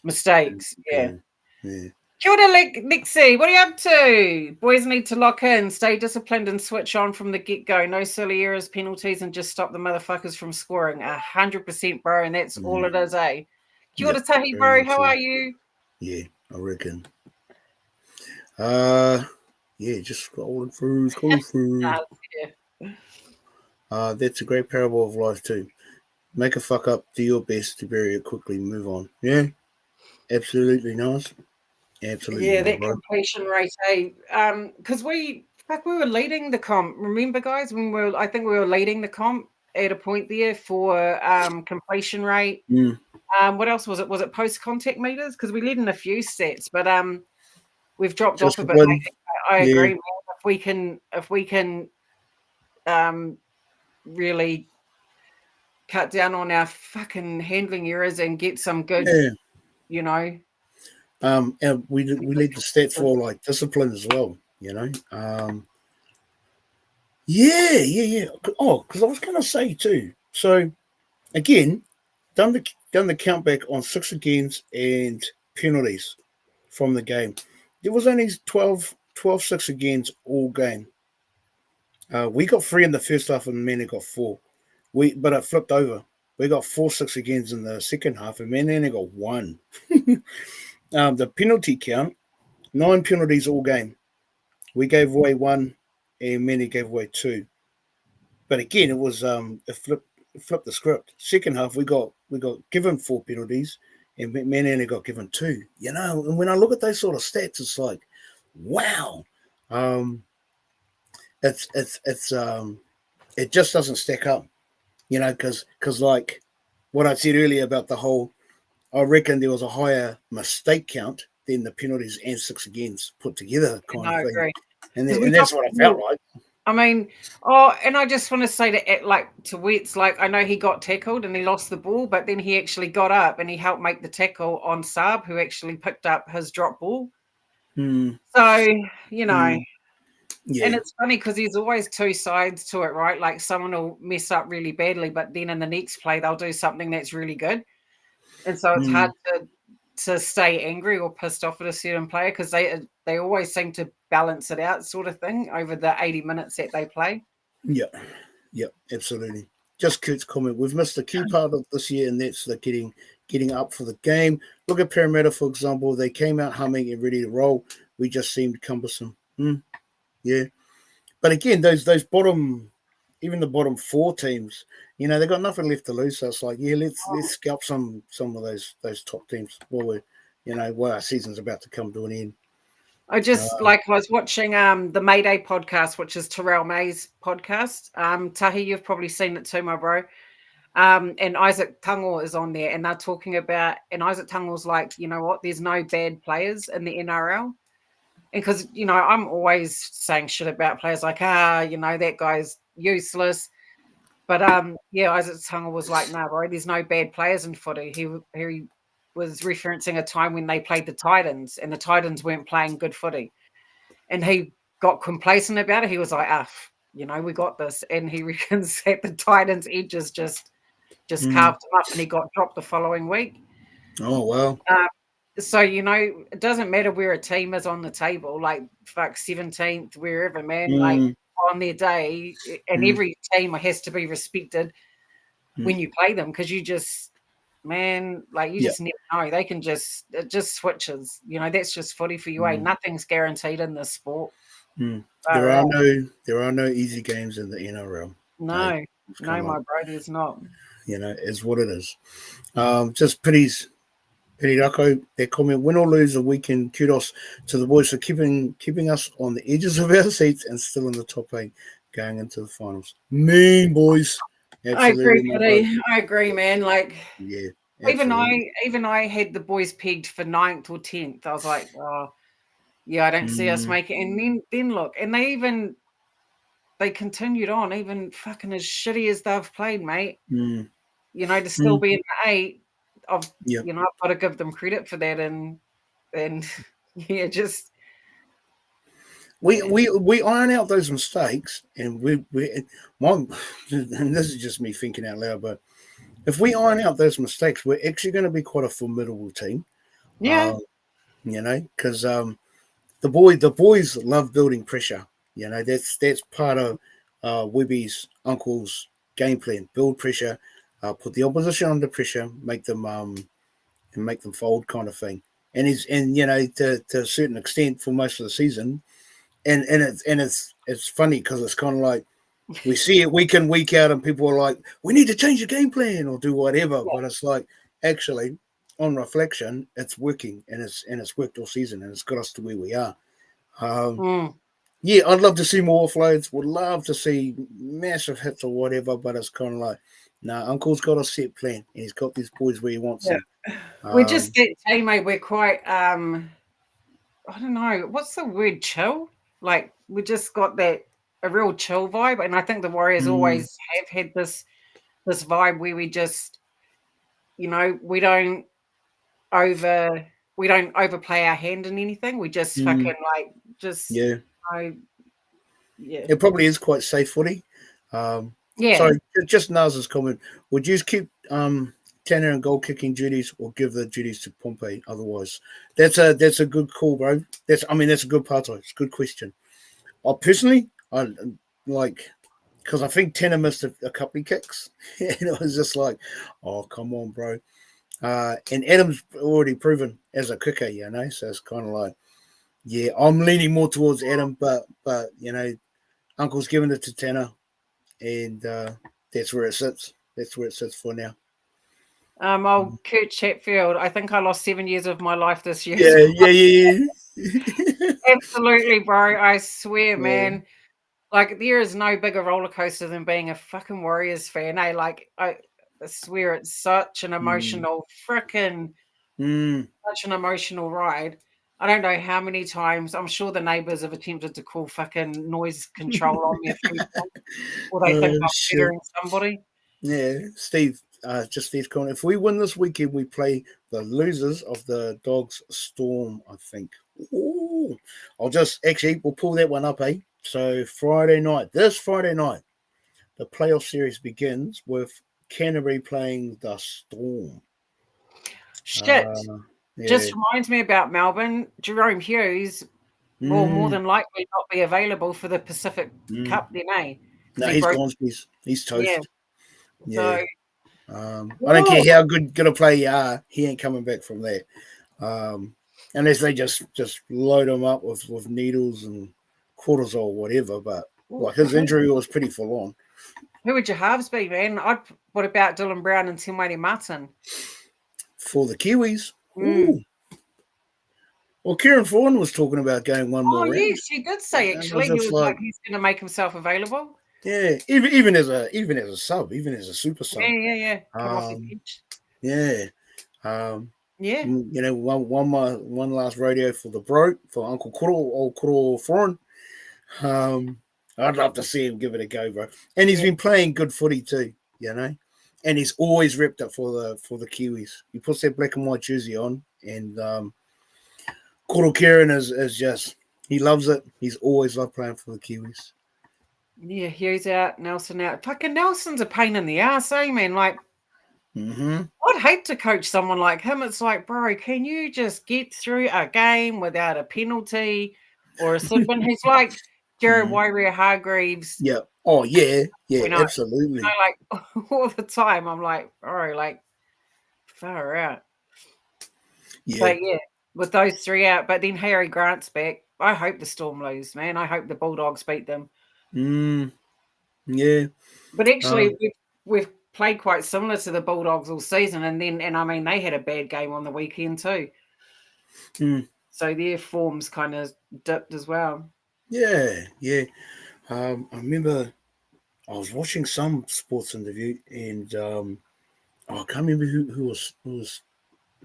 Mistakes. Yeah. Kia ora, Lexi. What are you up to? Boys need to lock in, stay disciplined, and switch on from the get-go. No silly errors, penalties, and just stop the motherfuckers from scoring. 100%, bro, and that's all it is, eh? Kia ora, Tahi, bro. How are you? Yeah, I reckon. Just scrolling through. That's a great parable of life too. Make a fuck up, do your best to bury it quickly, move on. Yeah, absolutely nice. Absolutely. Yeah, that completion rate, because we were leading the comp. Remember, guys, I think we were leading the comp at a point there for completion rate. What else was it? Was it post contact meters? Because we led in a few sets, but we've dropped off a bit. I agree. Man. If we can really cut down on our fucking handling errors and get some good, and we lead the stats for like discipline as well, Yeah. Oh, because I was gonna say too. So again, done the count back on 6 against and penalties from the game. There was only 12 6 against all game. We got 3 in the first half and Manly got 4. But it flipped over. We got 4 6 against in the second half and Manly got 1. The penalty count, 9 penalties all game. We gave away 1 and Manly gave away 2. But again, it was it flipped the script. Second half we got given 4 penalties and Manly only got given 2. And when I look at those sort of stats, it's like, wow. It just doesn't stack up, because like what I said earlier about the whole, I reckon there was a higher mistake count than the penalties and 6 against put together kind of thing. Agree. And that's what I felt like. I mean, and I just want to say to Wets, like, I know he got tackled and he lost the ball, but then he actually got up and he helped make the tackle on Saab, who actually picked up his drop ball. So, Yeah. And it's funny because there's always 2 sides to it, right? Like someone will mess up really badly, but then in the next play, they'll do something that's really good. And so it's hard to stay angry or pissed off at a certain player because they always seem to balance it out sort of thing over the 80 minutes that they play. Yeah, absolutely. Just Kurt's comment. We've missed a key part of this year, and that's the getting up for the game. Look at Parramatta, for example. They came out humming and ready to roll. We just seemed cumbersome. Yeah. but again, those bottom, even the bottom 4 teams, they've got nothing left to lose. So it's like, let's scalp some of those top teams while while our season's about to come to an end. I was watching the Mayday podcast, which is Terrell May's podcast. Tahi, you've probably seen it too, my bro. And Isaac Tungle is on there, and they're talking about, and Isaac Tungle's like, you know what, there's no bad players in the NRL. And because, I'm always saying shit about players like, that guy's useless. But Isaac Tungle was like, no, bro, there's no bad players in footy. He was referencing a time when they played the Titans, and the Titans weren't playing good footy. And he got complacent about it. He was like, we got this. And he reckons that the Titans' edges just carved him up, and he got dropped the following week. Oh, wow. So, it doesn't matter where a team is on the table, like, 17th, wherever, man, like, on their day, and every team has to be respected when you play them, because you just, man, like, you just never know. They can it just switches. That's just footy for you, Nothing's guaranteed in this sport. There are no easy games in the NRL. No, my bro, there's not. Is what it is. Just Pity Rako, their comment, win or lose a weekend, kudos to the boys for keeping us on the edges of our seats and still in the top 8 going into the finals. Mean boys. Absolutely, I agree, man. Like, yeah, even I had the boys pegged for 9th or 10th. I was like, oh, yeah, I don't see us make it. And then look, and they continued on, even fucking as shitty as they've played, mate. To still be in the 8. I've got to give them credit for that, and just we iron out those mistakes, and and this is just me thinking out loud, but if we iron out those mistakes, we're actually going to be quite a formidable team. Yeah, because the boys love building pressure. That's part of Webby's uncle's game plan: build pressure. Put the opposition under pressure, make them fold, kind of thing. And to a certain extent for most of the season, and it's funny because it's kind of like we see it week in, week out, and people are like, we need to change the game plan or do whatever. But it's like, actually, on reflection, it's working, and it's worked all season, and it's got us to where we are. Yeah, I'd love to see more offloads. Would love to see massive hits or whatever, but it's kind of like, Uncle's got a set plan, and he's got these boys where he wants them. We just get mate. We're quite I don't know, what's the word, chill? Like, we just got a real chill vibe, and I think the Warriors always have had this vibe where we just, we don't overplay our hand in anything. We just fucking It probably is quite safe footy. Sorry, just Naz's comment. Would you keep Tanner in goal kicking duties or give the duties to Pompey otherwise? That's a good call, bro. That's a good part of it. It's a good question. Personally, I like, because I think Tanner missed a couple of kicks. And it was just like, oh, come on, bro. And Adam's already proven as a kicker, so it's kind of like, yeah, I'm leaning more towards Adam, but Uncle's giving it to Tanner. And that's where it sits. That's where it sits for now. Kurt Chatfield, I think I lost 7 years of my life this year. Yeah. Absolutely, bro. I swear, man. Like, there is no bigger roller coaster than being a fucking Warriors fan. Like, I swear it's such an emotional such an emotional ride. I don't know how many times. I'm sure the neighbours have attempted to call fucking noise control on me a few times, or they think I'm murdering somebody. Yeah, Steve, just Steve's comment. If we win this weekend, we play the losers of the Dogs Storm, I think. Ooh. We'll pull that one up, eh? So this Friday night, the playoff series begins with Canterbury playing the Storm. Shit. Just reminds me about Melbourne. Jerome Hughes will more than likely not be available for the Pacific Cup then, eh? No, he's gone. He's toast. Yeah. So, I don't care how good a player you are, he ain't coming back from there. Unless they just load him up with needles and cortisol or whatever. But Like his injury was pretty full on. Who would your halves be, man? What about Dylan Brown and Timothy Martin? For the Kiwis. Ooh. Well, Kieran Thorne was talking about going one more round. Yes, he did say actually. He was like he's going to make himself available. Yeah, even as a sub, even as a super sub. Yeah. Come off the bench. Yeah. Yeah. You know, one last radio for the bro, for Uncle Korero Thorne. I'd love to see him give it a go, bro. And he's been playing good footy too, you know. And he's always ripped it for the Kiwis. He puts that black and white jersey on, and Koro Kieran is just, he loves it. He's always loved playing for the Kiwis. Yeah, Hughes out, Nelson out. Fucking Nelson's a pain in the ass, man. Like, I'd hate to coach someone like him. It's like, bro, can you just get through a game without a penalty or a sin bin? He's like Jared Warrior Hargreaves. Yeah. Oh, yeah. Yeah, absolutely. You know, like, all the time, I'm like, bro, like, far out. Yeah. But, yeah, with those three out. But then Harry Grant's back. I hope the Storm lose, man. I hope the Bulldogs beat them. Yeah. But actually, we've played quite similar to the Bulldogs all season, and I mean they had a bad game on the weekend too. So their forms kind of dipped as well. Yeah. I remember I was watching some sports interview, and I can't remember who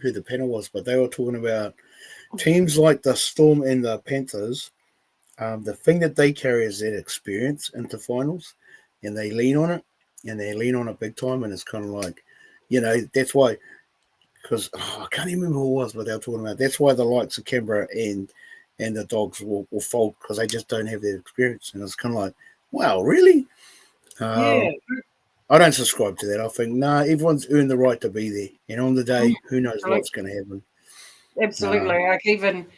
the panel was, but they were talking about teams like the Storm and the Panthers. The thing that they carry is that experience into finals, and they lean on it, big time. And it's kind of like, you know, that's why, because I can't even remember who it was, but they were talking about that's why the likes of Canberra and the Dogs will fold, because they just don't have that experience. And it's kind of like, wow, really? Yeah. I don't subscribe to that. I think, everyone's earned the right to be there. And on the day, who knows what's going to happen. Absolutely. Like even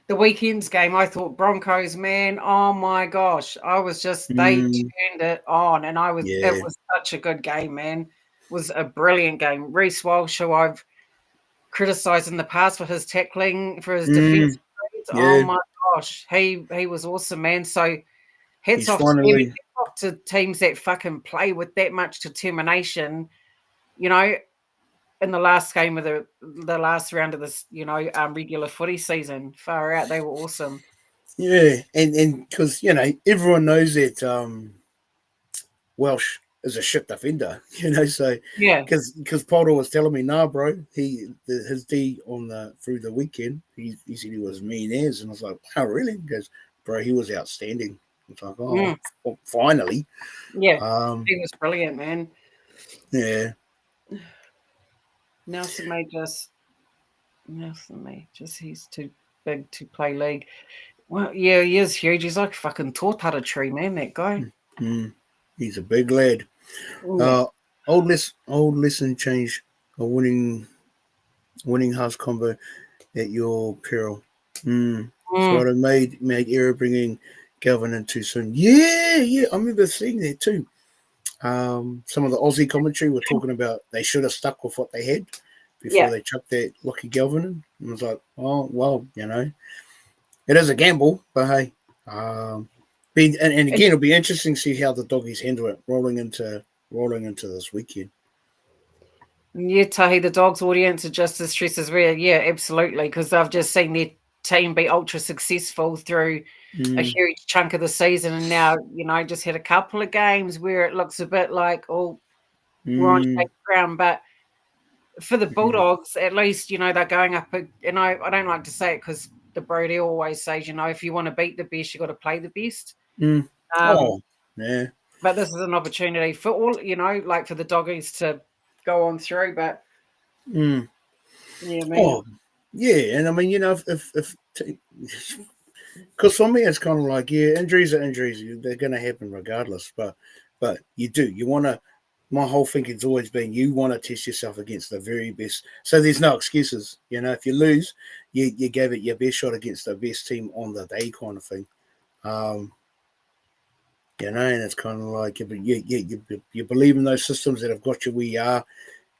the weekend's game, I thought Broncos, man, oh my gosh. I was just, they turned it on, and it was such a good game, man. It was a brilliant game. Reece Walsh, who I've criticised in the past for his tackling, for his defence. Oh my gosh. He was awesome, man. So hats off to teams that fucking play with that much determination, you know, in the last game of the last round of this, you know, regular footy season. Far out, they were awesome. Yeah, and because, you know, everyone knows that Welsh is a shit defender, you know, so because Potter was telling me, bro, his D through the weekend, he said he was mean as, and I was like, wow, really? He goes, bro, he was outstanding. It's like, well, finally. Yeah, he was brilliant, man. Yeah. Nelson may just he's too big to play league. Well, yeah, he is huge. He's like a fucking tortata tree, man, that guy. He's a big lad. Old lesson change a winning house combo at your peril. Friday made error bringing Galvin in too soon. Yeah, I remember seeing that too. Some of the Aussie commentary were talking about they should have stuck with what they had before they chucked that Lockie Galvin in. And I was like, oh, well, you know, it is a gamble, but hey. And again, it'll be interesting to see how the Doggies handle it rolling into this weekend. Yeah, Tahi, the Dogs audience are just as stressed as we are. Yeah, absolutely, because I've just seen their team be ultra successful through a huge chunk of the season, and now, you know, just had a couple of games where it looks a bit like, we're on shaky ground. But for the Bulldogs, at least, you know, they're going up. And I don't like to say it because the Brody always says, you know, if you want to beat the best, you got to play the best. But this is an opportunity for all, you know, like for the Doggies to go on through. But yeah, man. And I mean, you know, if because for me it's kind of like, injuries are injuries, they're going to happen regardless. But you want to. My whole thinking's always been you want to test yourself against the very best. So there's no excuses. You know, if you lose, you gave it your best shot against the best team on the day, kind of thing. You know, and it's kind of like you believe in those systems that have got you where you are,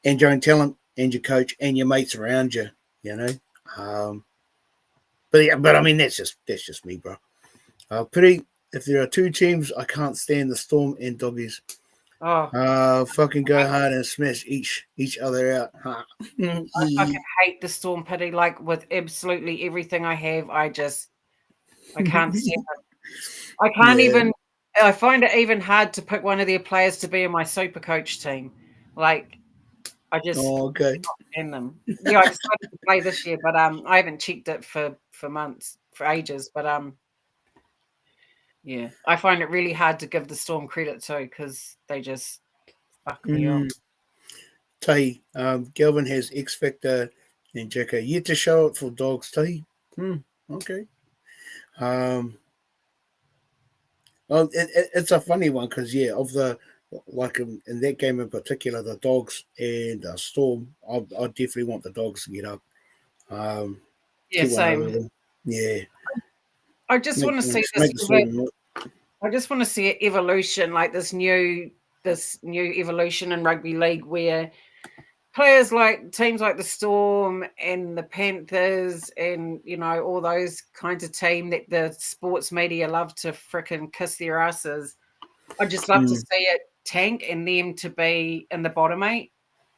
and your own talent, and your coach, and your mates around you. You know, but I mean that's just me, bro. Pity if there are two teams, I can't stand the Storm and Doggies. Oh, Fucking go hard and smash each other out. I fucking hate the Storm Pity, like with absolutely everything I have. I can't stand it. I can't even. I find it even hard to pick one of their players to be in my super coach team. Like I just okay. not stand them. Yeah, I decided to play this year, but I haven't checked it for months, for ages. But yeah, I find it really hard to give the Storm credit too because they just fuck me up. Tahi, Galvin has X Factor and Jacko yet to show it for Dogs. Tahi, okay. It's a funny one because of the like in that game in particular, the Dogs and Storm. I definitely want the Dogs to get up. Yeah, Get one over same. them. Yeah, I just want to see make this. the Storm. I just want to see an evolution, like this new evolution in rugby league where players like teams like the Storm and the Panthers and all those kinds of team that the sports media love to frickin' kiss their asses. I just love to see it tank and them to be in the bottom 8.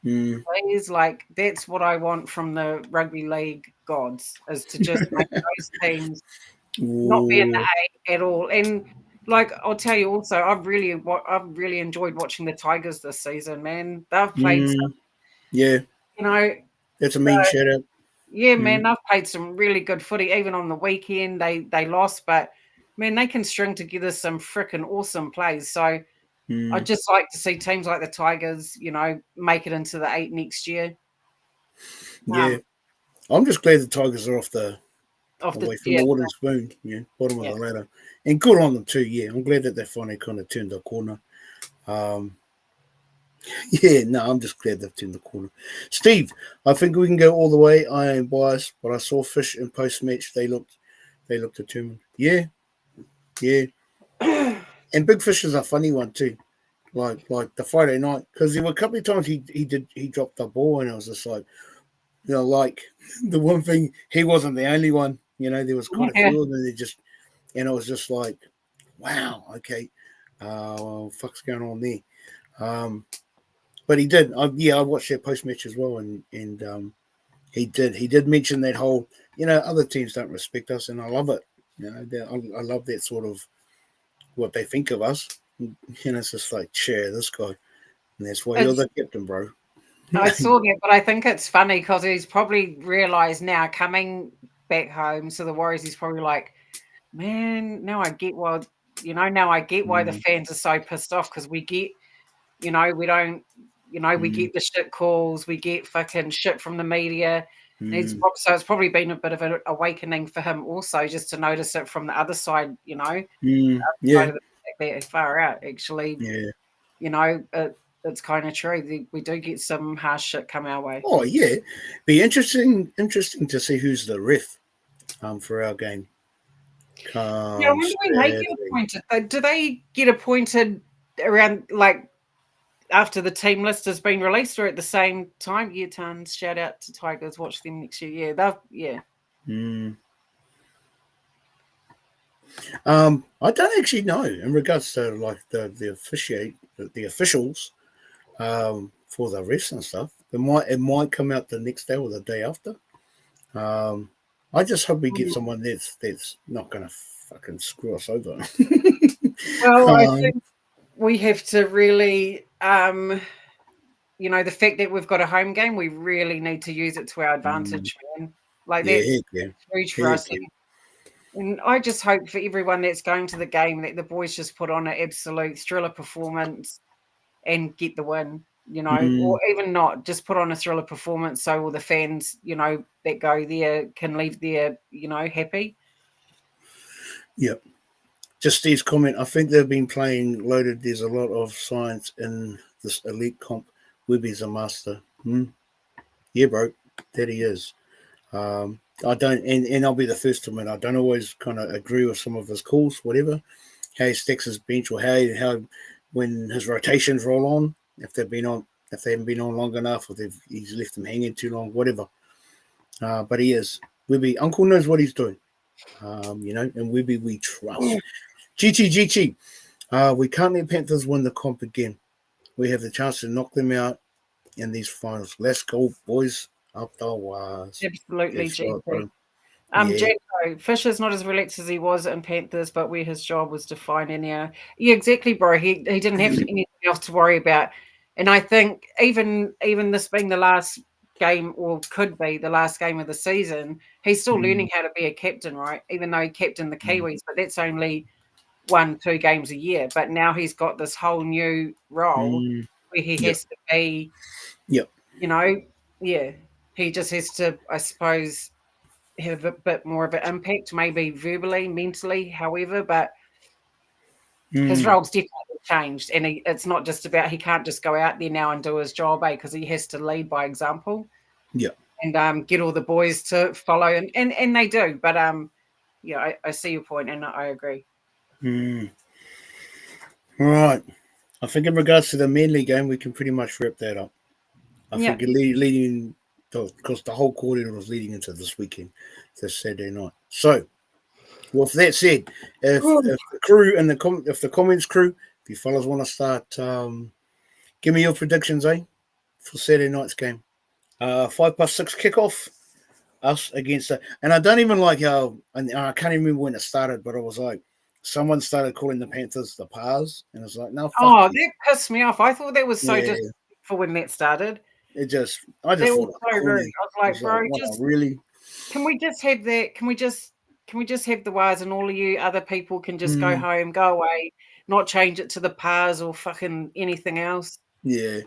Please, like that's what I want from the rugby league gods is to just make those teams not be in the 8 at all. And like I'll tell you also, I've really enjoyed watching the Tigers this season, man. They've played some, Yeah, that's a mean shout out. Yeah, man, they've played some really good footy. Even on the weekend, they lost, but man, they can string together some freaking awesome plays. So I'd just like to see teams like the Tigers, make it into the 8 next year. Yeah, I'm just glad the Tigers are away from the wooden spoon, bottom of the ladder, and good on them too. Yeah, I'm glad that they finally kind of turned the corner. I'm just glad they've turned the corner. Steve, I think we can go all the way. I am biased, but I saw Fish in post match. They looked determined. Yeah. And Big Fish is a funny one too. Like the Friday night, because there were a couple of times he dropped the ball, and I was just like, like the one thing, he wasn't the only one. There was quite a few of them. And I was just like, wow, okay, fuck's going on there. But he did. I watched their post match as well, and he did mention that whole, other teams don't respect us, and I love it. I love that sort of what they think of us. It's just like, share this guy, and that's why you're the captain, bro. I saw that, but I think it's funny because he's probably realised now coming back home to the Warriors, he's probably like, man, now I get why, the fans are so pissed off because we get, we don't, we get the shit calls, we get fucking shit from the media. So it's probably been a bit of an awakening for him also just to notice it from the other side, Yeah. Side of the far out, actually. Yeah. It's kind of true. We do get some harsh shit come our way. Oh yeah, be interesting to see who's the ref for our game. Yeah, when do they get appointed? Do they get appointed around like after the team list has been released, or at the same time? Yeah, tons. Shout out to Tigers. Watch them next year. Yeah. I don't actually know in regards to like the officials for the refs and stuff. It might come out the next day or the day after. I just hope we get someone that's not going to fucking screw us over. Well, I think we have to really, the fact that we've got a home game, we really need to use it to our advantage, man. Like that's huge for us. And I just hope for everyone that's going to the game that the boys just put on an absolute thriller performance and get the win, or even not, just put on a thriller performance so all the fans, that go there can leave there, happy. Yep. Just Steve's comment, I think they've been playing loaded. There's a lot of science in this elite comp. Webby's a master. Yeah, bro, that he is. I don't, and I'll be the first to admit, I don't always kind of agree with some of his calls, whatever, how he stacks his bench or how when his rotations roll on, if they haven't been on long enough, or he's left them hanging too long, whatever. But he is. Webby, Uncle knows what he's doing. And Webby we trust. GT. We can't let Panthers win the comp again. We have the chance to knock them out in these finals. Let's go, boys. Up the wires. Absolutely, That's right, GT. bro. Yeah. Jacko, Fisher's not as relaxed as he was in Panthers, but where his job was defined anyhow. Yeah, exactly, bro. He didn't have anything else to worry about. And I think even this being the last game, or could be the last game of the season, he's still learning how to be a captain, right? Even though he captained the Kiwis, but that's only 1-2 games a year. But now he's got this whole new role where he has to be, Yep. you know, yeah. He just has to, I suppose, have a bit more of an impact, maybe verbally, mentally, however, but his role's definitely changed. And it's not just about, he can't just go out there now and do his job, because he has to lead by example. Yeah. And get all the boys to follow, and they do. But yeah, I see your point, and I agree. Right. I think in regards to the Manly game, we can pretty much wrap that up. I think leading, because the whole quarter was leading into this weekend, this Saturday night. So, with that said, if the crew and if the comments crew, if you fellas want to start, give me your predictions, for Saturday night's game. 5+6 kickoff, us against it. And I don't even like how, and I can't even remember when it started, but it was like, someone started calling the Panthers the Pars, and it's like, no, fuck you. That pissed me off. I thought that was so disrespectful when that started. I just That thought was so rude. I was like, bro, just really. Can we just have that? Can we just have the Wires, and all of you other people can just go home, go away, not change it to the Pars or fucking anything else? Yeah,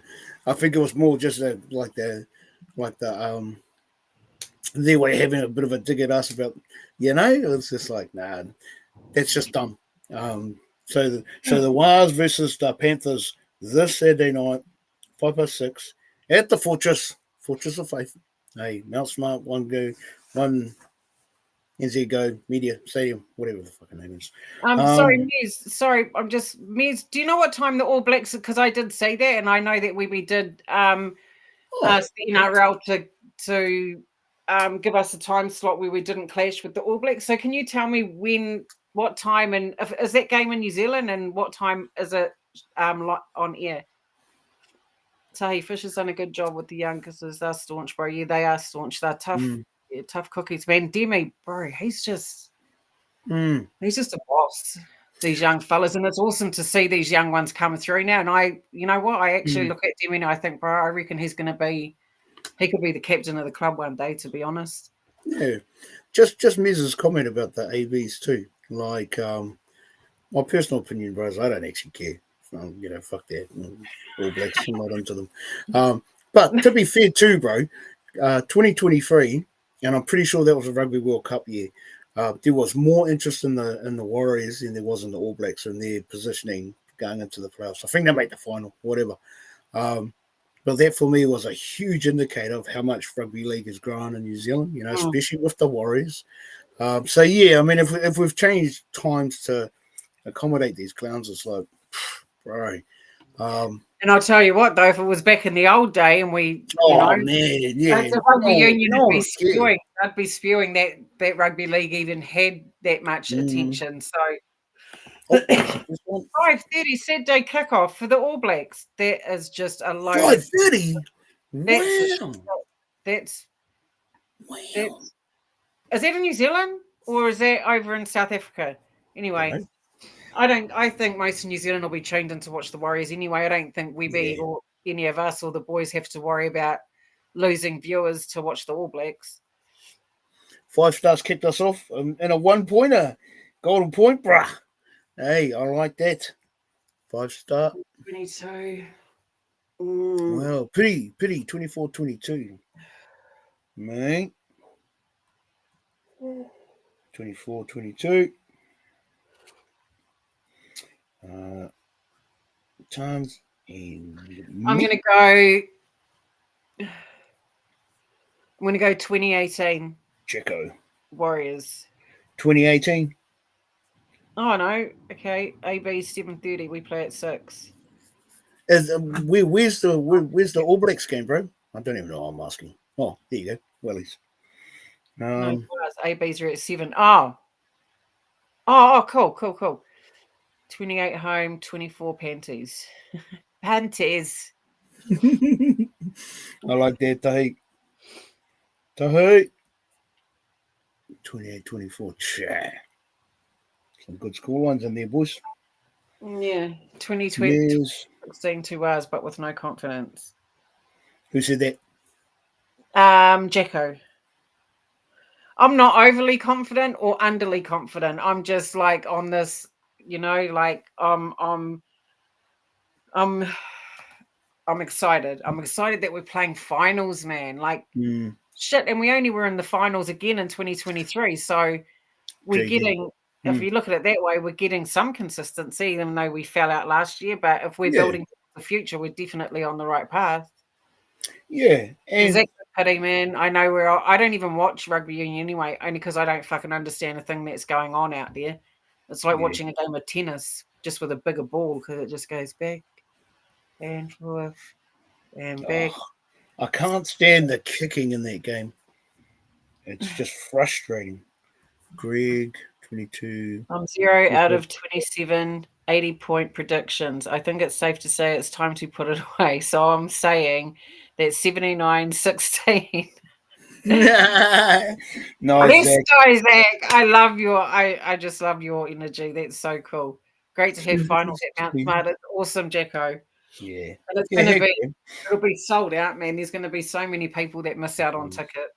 I think it was more just like they were having a bit of a dig at us about, it was just like, nah, that's just dumb. So the Wires versus the Panthers this Saturday night, 5+6 at the Fortress of Faith. Hey, Mount Smart, one NZ Go Media Stadium, whatever the fucking name is. Sorry, Miz. Sorry, I'm just Miz. Do you know what time the All Blacks? Because I did say that, and I know that we did ask the NRL to give us a time slot where we didn't clash with the All Blacks. So can you tell me what time, and is that game in New Zealand, and what time is it on air? Tahi Fisher's done a good job with the youngsters. They're staunch, bro. Yeah, they are staunch. They're tough. Yeah, tough cookies, man. Demi, bro, he's just a boss. These young fellas, and it's awesome to see these young ones coming through now. And you know what? I actually look at Demi and I think, bro, I reckon he could be the captain of the club one day, to be honest. Yeah, just Miz's comment about the ABs too. Like, my personal opinion, bros, I don't actually care. Fuck that. All Blacks, I'm not into them. But to be fair too, bro, 2023, and I'm pretty sure that was a Rugby World Cup year. There was more interest in the Warriors than there was in the All Blacks in their positioning going into the playoffs. I think they made the final, whatever. But that for me was a huge indicator of how much rugby league has grown in New Zealand, especially with the Warriors. So yeah, I mean, if we've changed times to accommodate these clowns, it's like, bro. And I'll tell you what, though, if it was back in the old day and we, man, yeah, the rugby union would be spewing. I'd be spewing that rugby league even had that much attention. So 5:30 Saturday kickoff for the All Blacks. That is just a load. 5:30. Wow. That's is that in New Zealand or is that over in South Africa? Anyway. Right. I think most of New Zealand will be tuned in to watch the Warriors anyway. I don't think or any of us or the boys have to worry about losing viewers to watch the All Blacks. 5 Stars kicked us off in a 1-pointer. Golden point, bruh. Hey, I like that. 5 star. 22. Well, pity, 24-22. Mate. 24-22. Times I'm going to go 2018. Checo. Warriors. 2018. Oh no. Okay. AB 7:30. We play at 6. Where's the All Blacks game, bro? I don't even know. I'm asking. Oh, there you go. Wellies. No, ABs are at 7. Oh, cool. 28 home, 24 Panthers. Panthers. I like that, Tahi. Tahi. 28-24. Some good score lines in there, boys. Yeah, 2020, Yes. 16 2 hours, but with no confidence. Who said that? Jacko. I'm not overly confident or underly confident. I'm just like on this, like I'm excited. I'm excited that we're playing finals, man. Like shit, and we only were in the finals again in 2023. So we're getting, if you look at it that way, we're getting some consistency, even though we fell out last year. But if we're building the future, we're definitely on the right path. Yeah, and Exactly, pity, man. I know I don't even watch rugby union anyway, only because I don't fucking understand a thing that's going on out there. It's like watching a game of tennis, just with a bigger ball, because it just goes back and forth and back. I can't stand the kicking in that game. It's just frustrating. Greg, 22. I'm 0 out of 27, 80-point predictions. I think it's safe to say it's time to put it away. So I'm saying that 79-16. Nice, Let's go, Zach. I just love your energy. That's so cool. Great to have finals at Mount Smart. It's awesome, Jacko. Yeah. And it's going to be, it'll be sold out, man. There's going to be so many people that miss out on tickets.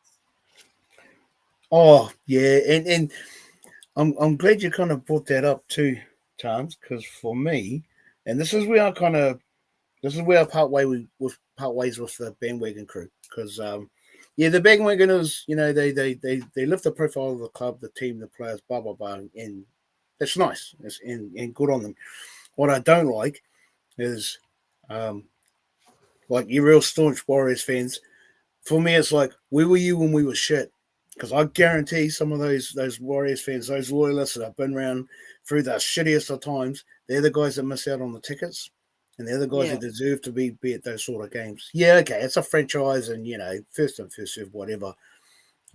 Oh, yeah. And I'm glad you kind of brought that up too, Chance, because for me, and this is where I part ways with the bandwagon crew. Because the bandwagoners, they lift the profile of the club, the team, the players, blah blah blah, and it's nice. And good on them. What I don't like is like you real staunch Warriors fans. For me, it's like, where were you when we were shit? Because I guarantee some of those Warriors fans, those loyalists that have been around through the shittiest of times, they're the guys that miss out on the tickets, and they're the guys that deserve to be at those sort of games. Yeah, okay, it's a franchise, and first and first serve, whatever.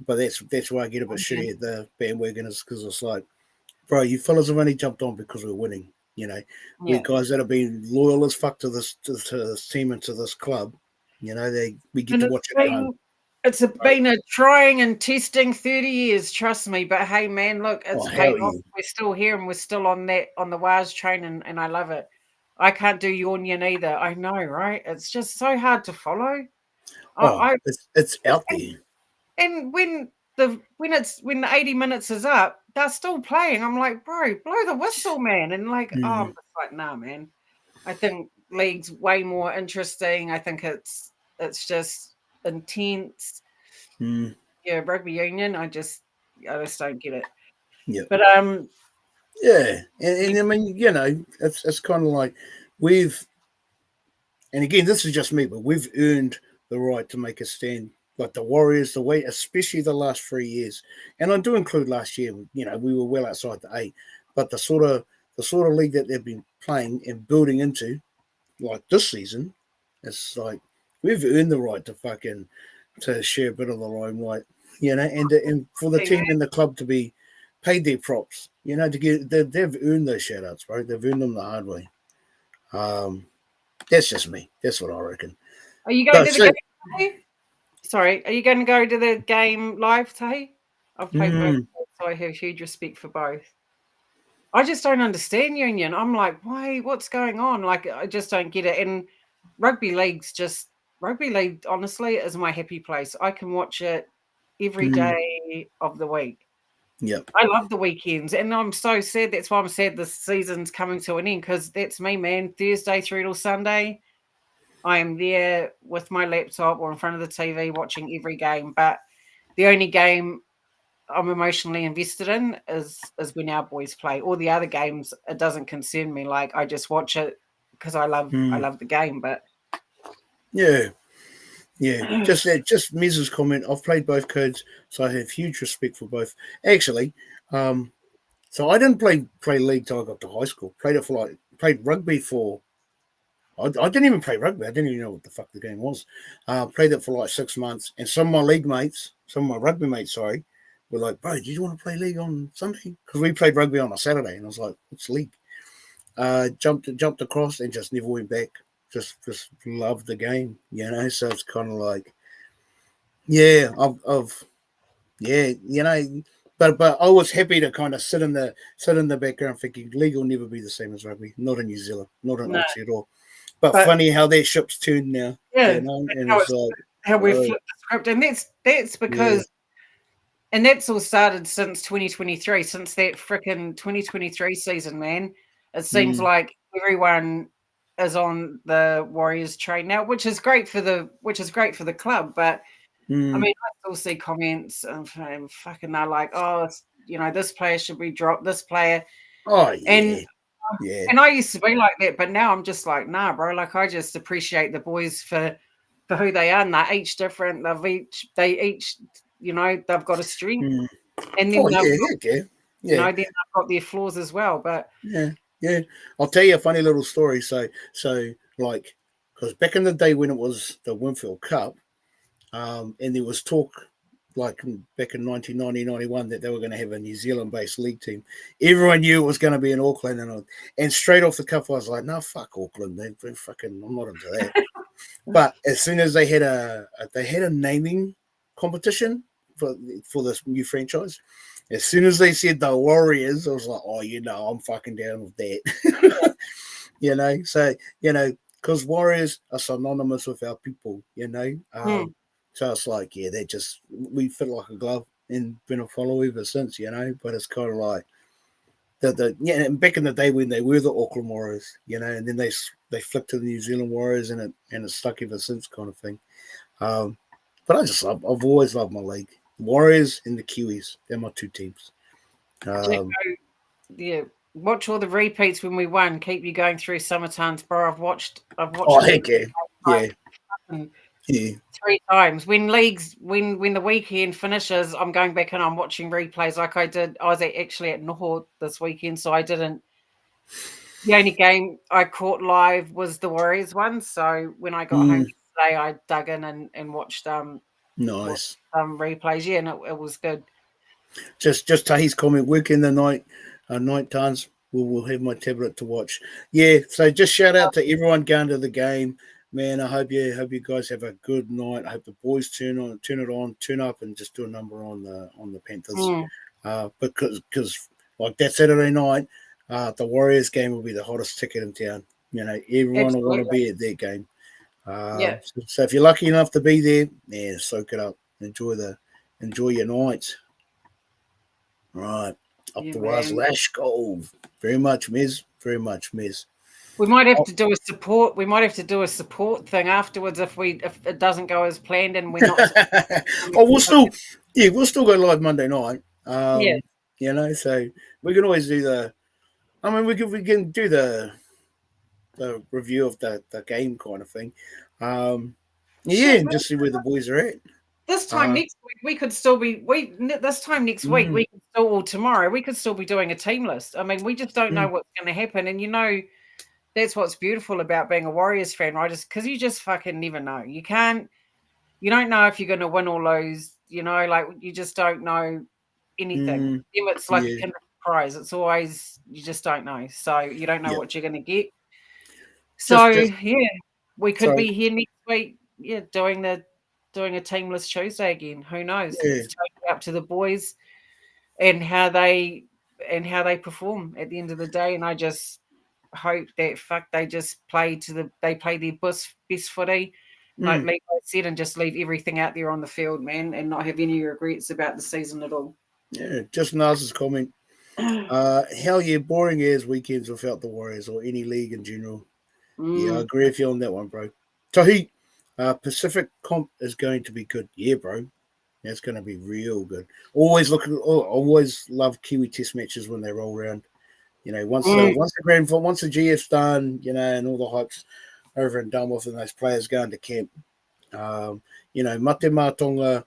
But that's why I get a bit shitty at the bandwagoners, because it's like, bro, you fellas have only jumped on because we're winning. We're guys that have been loyal as fuck to this team and to this club. We get to watch it at home. It's been a trying and testing 30 years, trust me. But hey, man, look, it's paid off. We're still here and we're still on the WAS train, and I love it. I can't do union either. I know, right? It's just so hard to follow. It's out there. And when the 80 minutes is up, they're still playing. I'm like, bro, blow the whistle, man. And like, I'm just like, nah, man. I think league's way more interesting. I think it's just intense. Yeah, rugby union. I just don't get it. Yeah, but yeah, and I mean, it's kind of like and again, this is just me, but we've earned the right to make a stand. Like the Warriors, the way, especially the last 3 years, and I do include last year. We were well outside the 8, but the sort of league that they've been playing and building into, like this season, it's like we've earned the right to share a bit of the limelight, and for the team and the club to be paid their props, to get they've earned those shout outs, right? They've earned them the hard way. That's just me. That's what I reckon. Are you going to the game? Sorry, are you going to go to the game live, Tahi? I've played both, so I have huge respect for both. I just don't understand union. I'm like, why? What's going on? Like, I just don't get it. And rugby league, honestly, is my happy place. I can watch it every day of the week. Yep. I love the weekends, and I'm so sad. That's why I'm sad this season's coming to an end, because that's me, man. Thursday through till Sunday, I am there with my laptop or in front of the TV watching every game. But the only game I'm emotionally invested in is when our boys play. All the other games, it doesn't concern me. Like, I just watch it because I love the game. But yeah. Just Miz's comment. I've played both codes, so I have huge respect for both. Actually, so I didn't play league till I got to high school. Played rugby for. I didn't even play rugby. I didn't even know what the fuck the game was. Played it for like 6 months, and some of my rugby mates, were like, "Bro, do you want to play league on Sunday?" Because we played rugby on a Saturday, and I was like, "What's league?" jumped across and just never went back. Just loved the game, So it's kind of like, yeah, I've yeah, but I was happy to kind of sit in the background, thinking league will never be the same as rugby, not in New Zealand, not in Aussie at all. But funny how that ship's turned now, and it's like how we've flipped the script, and that's because. And that's all started since 2023, since that frickin' 2023 season, man. It seems like everyone is on the Warriors train now, which is great for the club. But I mean, I still see comments and fucking they're like, oh, this player should be dropped, this player. Oh yeah. And I used to be like that, but now I'm just like, nah, bro. Like I just appreciate the boys for who they are, and they're each different. They each they've got a strength, and then then they've got their flaws as well. But yeah, I'll tell you a funny little story. So like, because back in the day when it was the Winfield Cup, and there was talk like back in 1990, 91 that they were going to have a New Zealand-based league team. Everyone knew it was going to be in Auckland, and straight off the cuff, I was like, no, fuck Auckland. They're fucking, I'm not into that. But as soon as they had a naming competition for this new franchise, as soon as they said the Warriors, I was like, oh, I'm fucking down with that. So because Warriors are synonymous with our people, so it's like, we fit like a glove and been a follower ever since, but it's kind of like and back in the day when they were the Auckland Warriors, and then they flipped to the New Zealand Warriors and it stuck ever since kind of thing. But I've always loved my league. The Warriors and the Kiwis, they're my two teams. Watch all the repeats when we won. Keep you going through summertimes, bro. I've watched. Oh heck yeah. 3 times. When the weekend finishes, I'm going back and I'm watching replays like I did. I was actually at Noho this weekend, so I didn't. The only game I caught live was the Warriors one. So when I got home today, I dug in and watched nice replays. Yeah, and it was good. Just Tahi's comment. Work in the night times. We'll have my tablet to watch. Yeah. So just shout out to everyone going to the game. Man, I hope you guys have a good night. I hope the boys turn up and just do a number on the Panthers. Because like that Saturday night, the Warriors game will be the hottest ticket in town. Everyone will want to be at that game. So if you're lucky enough to be there, soak it up. Enjoy your night. Right. Up the Waz Lash Gold. Very much, Miz. Very much, Miz. We might have to do a support. We might have to do a support thing afterwards if it doesn't go as planned and we're not. we'll still go live Monday night. So we can always do we can do the review of the game kind of thing. And just see where the boys are at. This time next week we could still be. This time next week we could still, or tomorrow we could still be doing a team list. I mean, we just don't know what's going to happen, and that's what's beautiful about being a Warriors fan, right? Is because you just fucking never know. You don't know if you're going to win or lose. Like you just don't know anything. It's like a prize. It's always you just don't know. So you don't know what you're going to get. So we could be here next week. Yeah, doing a teamless Tuesday again. Who knows? It's totally up to the boys and how they perform at the end of the day. And I just hope that they just play their best footy, like Levi said, and just leave everything out there on the field, man, and not have any regrets about the season at all. Yeah, just Nas's comment. Hell yeah, boring as weekends without the Warriors or any league in general. Yeah, I agree with you on that one, bro. Tahi, Pacific comp is going to be good. Yeah, bro. That's going to be real good. Always love Kiwi Test matches when they roll around. Once the GF's done, and all the hype's over and done with, and those players going to camp, Mate Matonga,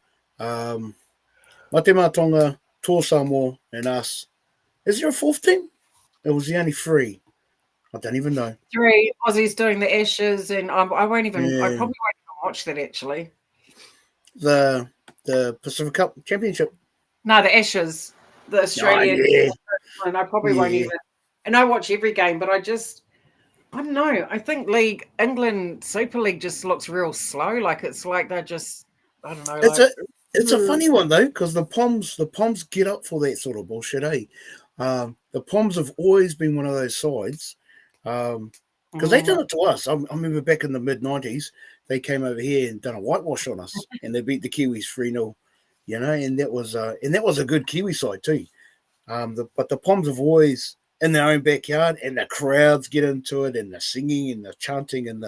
Tor Samoa, and us. Is there a fourth team? It was the only 3. I don't even know. 3 Aussies doing the Ashes, and I probably won't even watch that actually. The Pacific Cup Championship. No, the Ashes, the Australian. And I probably won't even. and I watch every game, but I don't know. I think England Super League just looks real slow. Like it's like they're just, I don't know, It's like. a funny one though, because the Poms get up for that sort of bullshit, eh? The Poms have always been one of those sides, because they done it to us. I remember back in the mid-90s, they came over here and done a whitewash on us, and they beat the Kiwis 3-0, and that was a good Kiwi side too. But the Poms have always in their own backyard, and the crowds get into it, and the singing and the chanting and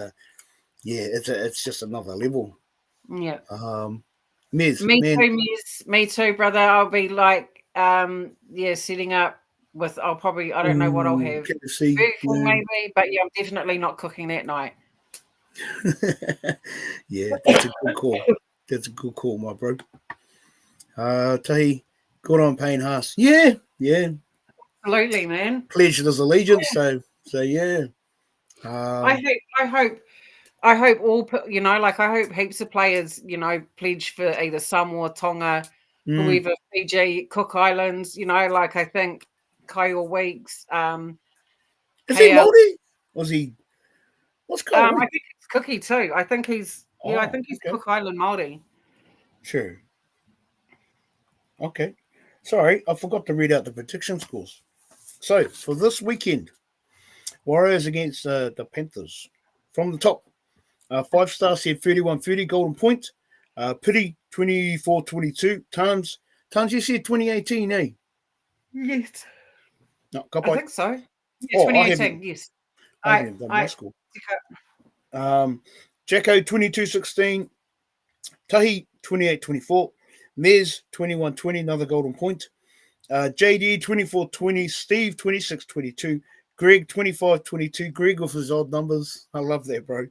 it's just another level. Yeah. Miz, Me man. too, Miz. Me too, brother. I'll be like, setting up with. I don't know what I'll Ooh, have. KFC, Burger maybe, but yeah, I'm definitely not cooking that night. yeah, that's a good call. That's a good call, my bro. Tahi, good on Payne Haas. Yeah, yeah. Absolutely, man. Pledged his allegiance, so yeah. I Um, hope, I hope, I hope like I hope heaps of players, pledge for either Samoa, Tonga, mm. whoever, Fiji, Cook Islands. Like I think Kyle Weeks, Is he KL. Māori? Was he? What's Kyle I Week? think it's Cookie too. I think I Oh, think he's okay, Cook Island Māori. sure, okay. Sorry, I forgot to read out the prediction scores. So for this weekend, Warriors against the Panthers. From the top, 5 stars said 31-30 Golden Point. Pity 24-22. Tans, you said 2018, eh? Yes. No, I kapai. think so. Yeah, Oh, I haven't 2018. Yes. I haven't even done my I score. Jacko 22-16. Tahi 28-24. Mez 21-20, another Golden Point. JD 24-20. Steve 26-22. Greg 25-22. Greg with his odd numbers. I love that, bro.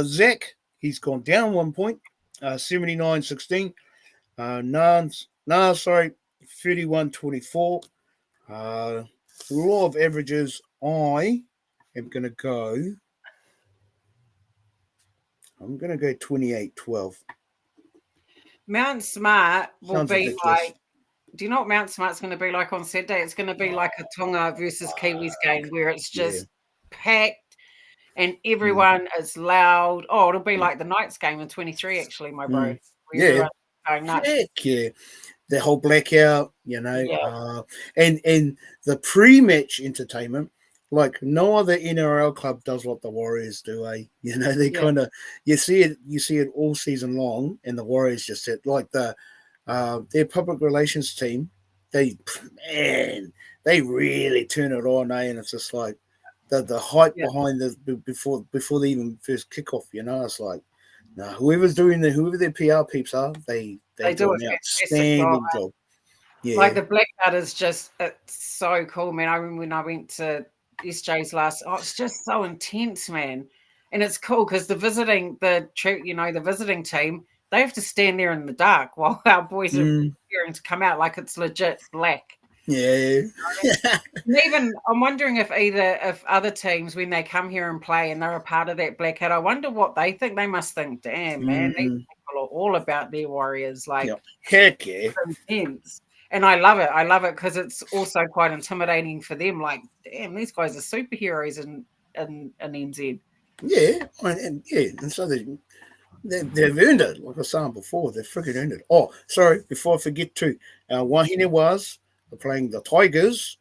Zach, he's gone down 1 point. 79-16. Sorry, 31-24. Law of averages, I am going to go. I'm going to go 28-12. Mount Smart will Sounds be ridiculous. like. Do you know what Mount Smart's going to be like on Saturday? It's going to be like a Tonga versus Kiwis game where it's Yeah. just packed and Mm. everyone is loud. Oh, it'll be like the Knights game in 23, actually, my bro. Mm. Where Yeah. everyone's going nuts. Heck yeah. The whole blackout, Yeah. and the pre-match entertainment, like no other NRL club does what the Warriors do, eh? They Yeah. kind of you see it all season long, and the Warriors just said like their public relations team, they man, they really turn it on, eh? And it's just like the hype Yeah. behind before they even first kick off, it's like no, whoever their PR peeps are, they They do do a an fantastic job. outstanding job. Like Yeah. the blackout is just, it's so cool, man. I remember when I went to SJ's it's just so intense, man. And it's cool because the visiting team, they have to stand there in the dark while our boys are Mm, preparing to come out, like it's legit black. yeah. And even I'm wondering if other teams, when they come here and play and they're a part of that blackout, I wonder what they think. They must think, damn, man, these Mm, people are all about their Warriors, like yep. Heck yeah. intense. And I love it. I love it because it's also quite intimidating for them. Like, damn, these guys are superheroes in NZ. Yeah. And so they've earned it. Like I was saying before, they've freaking earned it. Oh, sorry, before I forget too, Wahine was playing the Tigers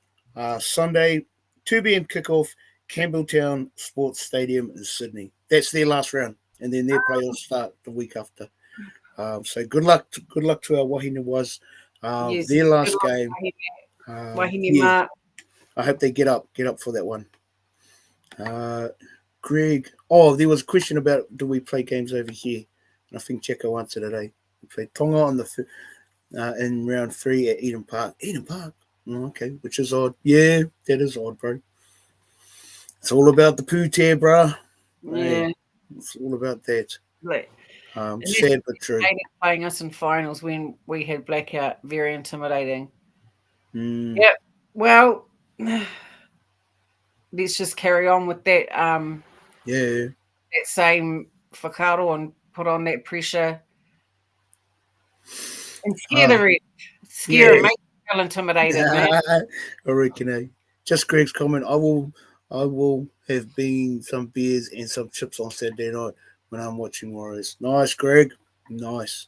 Sunday, 2 p.m. kickoff, Campbelltown Sports Stadium in Sydney. That's their last round, and then their playoffs start the week after. So good luck to our Wahine was Yes, their good last luck, game. Wahine Yeah, Mark. I hope they get up for that one. Greg, oh, there was a question about do we play games over here? And I think Checo answered today. We played Tonga in round 3 at Eden Park. Eden Park, okay, which is odd. Yeah, that is odd, bro. It's all about the poo tear, bro. Yeah. Hey, it's all about that. Like, Sad but true. playing us in finals when we had blackout. Very intimidating. Mm, Yep. Well, let's just carry on with yeah. that same whakaaro and put on that pressure and scare Uh, the rest. Scare yeah. them, make them feel intimidated, man. I reckon, eh? just Greg's comment. I will have been some beers and some chips on Saturday night when I'm watching Warriors. Nice, Greg. Nice.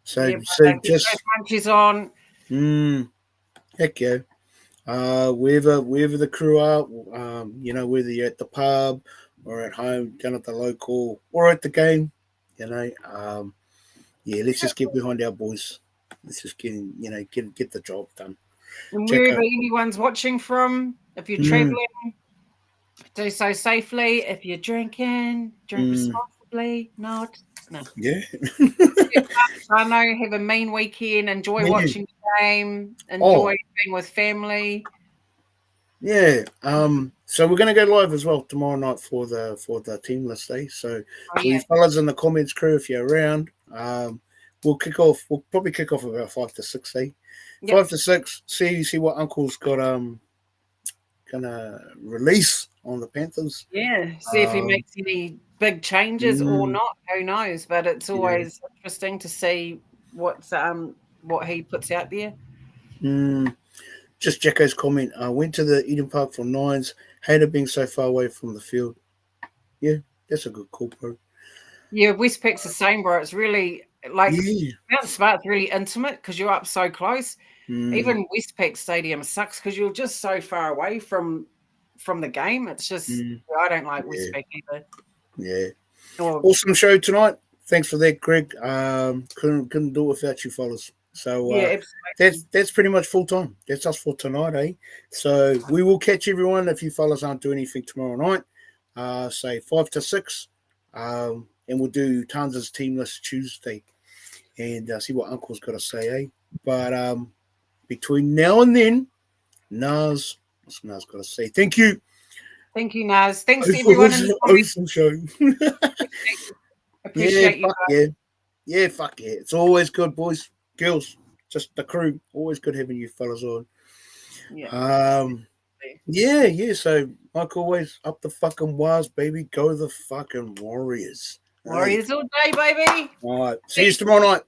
So Yeah, just munchies on. Heck yeah. Wherever the crew are, whether you're at the pub or at home, down at the local or at the game, let's just get behind our boys. Let's just get the job done. And Check wherever out. anyone's watching from, if you're traveling, do so safely. If you're drinking, drink responsibly. Not. No. Yeah. I know, have a mean weekend. Enjoy watching the game. Enjoy being with family. Yeah. So we're going to go live as well tomorrow night for the team list day. So you fellas in the comments crew, if you're around, we'll kick off. We'll probably kick off about 5 to 6. 5 to 6. See what Uncle's got. Gonna release on the Panthers. Yeah. See if he makes any big changes or not. Who knows? But it's always interesting to see what he puts out there. Just Jacko's comment. I went to the Eden Park for nines. Hated being so far away from the field. Yeah, that's a good call, bro. Yeah, Westpac's the same, bro. It's really like Mount Smart's really intimate because you're up so close. Even Westpac Stadium sucks because you're just so far away from the game. It's just I don't like Westpac either. Yeah. Awesome show tonight. Thanks for that, Greg. Couldn't do it without you fellas. So that's pretty much full time. That's us for tonight, eh? So we will catch everyone if you fellas aren't doing anything tomorrow night. Say 5 to 6. And we'll do Tanz's team list Tuesday and see what Uncle's got to say, eh? But between now and then, Naz, what's Naz got to say? Thank you. Thank you, Naz. Thanks to everyone in the comments. Awesome show. Appreciate you. Yeah, fuck yeah. It's always good, boys, girls, just the crew. Always good having you fellas on. Yeah. So, like always, up the fucking wires, baby. Go the fucking Warriors. Warriors all day, baby. All right. See you tomorrow night.